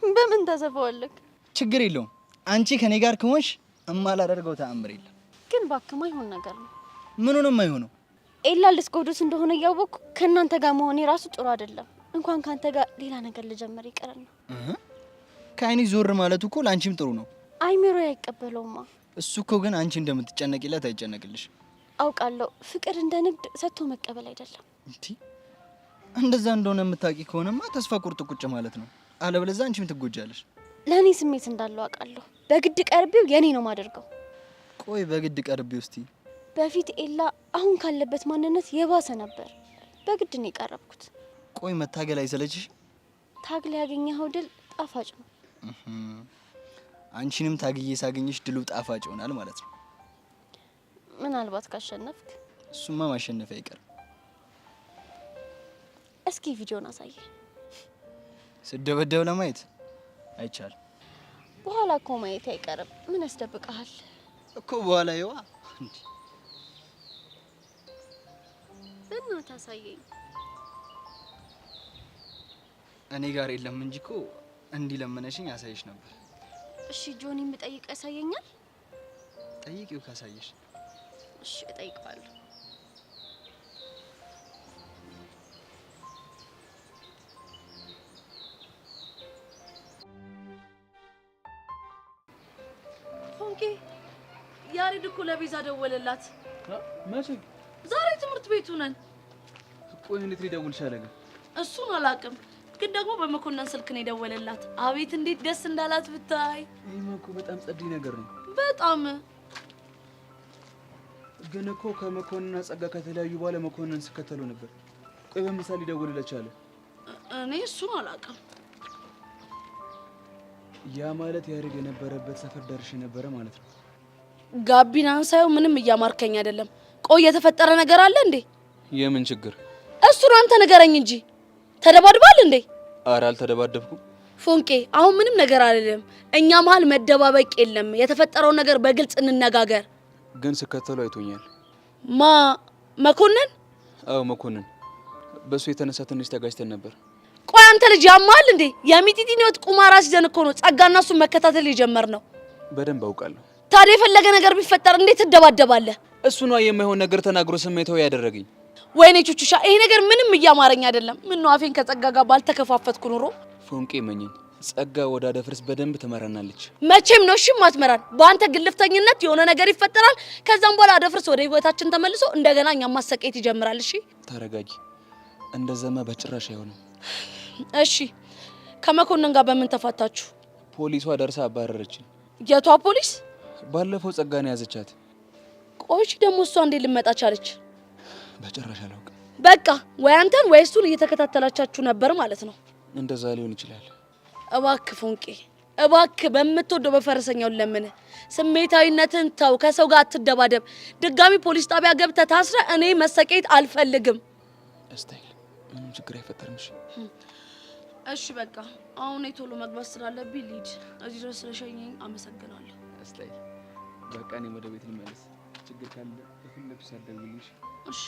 በምን ታሰፋዋለህ? ችግር የለውም። አንቺ ከኔ ጋር ከሆንሽ እማላደርገው ተአምር የለም። ግን እባክህ ማይሆን ነገር ነው። ምኑንም አይሆነው። ኤላ ልስጎዱስ እንደሆነ እያወቅኩ ከእናንተ ጋር መሆኔ ራሱ ጥሩ አይደለም። እንኳን ካንተ ጋር ሌላ ነገር ልጀምር ይቀርና ከአይኔ ዞር ማለቱ እኮ ለአንቺም ጥሩ ነው። አይምሮ አይቀበለውማ። እሱ እኮ ግን አንቺ እንደምትጨነቂለት አይጨነቅልሽ። አውቃለሁ። ፍቅር እንደ ንግድ ሰጥቶ መቀበል አይደለም። እንዴ እንደዛ እንደሆነ የምታውቂ ከሆነማ ተስፋ ቁርጥ ቁጭ ማለት ነው። አለበለዚያ አንቺም ትጎጃለሽ። ለኔ ስሜት እንዳለው አውቃለሁ። በግድ ቀርቤው የኔ ነው ማደርገው። ቆይ በግድ ቀርቤው እስቲ? በፊት ኤላ አሁን ካለበት ማንነት የባሰ ነበር። በግድ ነው የቀረብኩት። ቆይ መታገል አይሰለችሽ? ታግለ ያገኘኸው ድል ጣፋጭ ነው። አንቺንም ታግዬ ሳገኝሽ ድሉ ጣፋጭ ይሆናል ማለት ነው። ምናልባት ካሸነፍክ። እሱማ ማሸነፍ አይቀርም። እስኪ ቪዲዮን አሳየ። ስደበደብ ለማየት አይቻልም። በኋላ እኮ ማየት አይቀርም። ምን ያስደብቀሃል እኮ በኋላ ይዋ። በእናትህ አሳየኝ። እኔ ጋር የለም እንጂ እኮ እንዲህ ለምነሽኝ ያሳይሽ ነበር። እሺ ጆኒ ብጠይቅ ያሳየኛል? ጠይቂው ካሳየሽ። እሺ እጠይቀዋለሁ። ፎንቄ ያሬድ እኮ ለቤዛ ደወለላት። መቼ? ዛሬ ትምህርት ቤቱ ነን። ቆይ እንዴት ሊደውል ቻለ ግን? እሱን አላውቅም፣ ግን ደግሞ በመኮንን ስልክ ነው የደወለላት። አቤት እንዴት ደስ እንዳላት ብታይ። ይሄማ እኮ በጣም ጸዴ ነገር ነው። በጣም ግን እኮ ከመኮንንና ጸጋ ከተለያዩ በኋላ መኮንን ስከተለው ነበር። ቆይ በምሳሌ ሊደውልለት ቻለ? እኔ እሱን አላውቅም። ያ ማለት ያሬድ የነበረበት ሰፈር ደርሼ ነበረ ማለት ነው። ጋቢናን ሳይው ምንም እያማርከኝ አይደለም። ቆይ የተፈጠረ ነገር አለ እንዴ? የምን ችግር? እሱን አንተ ንገረኝ እንጂ። ተደባድባል እንዴ? ኧረ አልተደባደብኩም። ፎንቄ አሁን ምንም ነገር አይደለም። እኛ መሀል መደባበቅ የለም። የተፈጠረው ነገር በግልጽ እንነጋገር። ግን ስከተሉ አይቶኛል። መኮንን? አዎ መኮንን። በሱ የተነሳ ትንሽ ተጋጭተን ነበር። ቆይ አንተ ልጅ ያማል እንዴ? የሚጢጢን ህይወት ቁማር አስይዘን እኮ ነው ጸጋና እሱን መከታተል የጀመርነው። በደንብ አውቃለሁ። ታዲያ የፈለገ ነገር ቢፈጠር እንዴት ትደባደባለህ? እሱ ነው የማይሆን ነገር ተናግሮ ስሜታዊ ያደረገኝ። ወይኔ ቹቹሻ፣ ይሄ ነገር ምንም እያማረኝ አይደለም። ምን ነው አፌን ከጸጋ ጋር ባልተከፋፈትኩ ኑሮ። ፎንቄ መኘኝ፣ ጸጋ ወደ አደፍርስ በደንብ ትመራናለች። መቼም ነው እሺ ማትመራን። በአንተ ግልፍተኝነት የሆነ ነገር ይፈጠራል። ከዛም በኋላ አደፍርስ ወደ ህይወታችን ተመልሶ እንደገና እኛም ማሰቃየት ይጀምራል። እሺ ተረጋጊ። እንደዛማ በጭራሽ አይሆንም። እሺ ከመኮንን ጋር በምን ተፋታችሁ? ፖሊሷ ደርሳ አባረረችን። የቷ ፖሊስ? ባለፈው ጸጋን ያዘቻት። ቆይሽ ደግሞ እሷ እንዴት ልመጣ ቻለች? በጭራሽ አላውቅም። በቃ ወይ አንተን ወይ እሱን እየተከታተላቻችሁ ነበር ማለት ነው። እንደዛ ሊሆን ይችላል። እባክህ ፎንቄ፣ እባክህ በምትወደው በፈረሰኛው ለምን ስሜታዊነትን ተው። ከሰው ጋር አትደባደብ። ድጋሚ ፖሊስ ጣቢያ ገብተህ ታስረ እኔ መሰቃየት አልፈልግም። እስታይል ምንም ችግር አይፈጠርም። እሺ በቃ አሁን ቶሎ መግባት ስላለብኝ ልሂድ። እዚህ ድረስ ስለሸኘኝ አመሰግናለሁ። እስታይል በቃ እኔ ወደ ቤት ልመለስ። ችግር ካለ በፍለግ ሳደውልልሽ። እሺ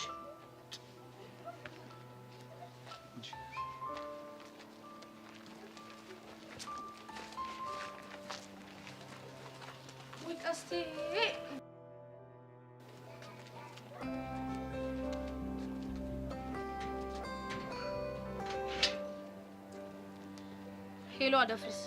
ቀስቴ። ሄሎ አደፍርስ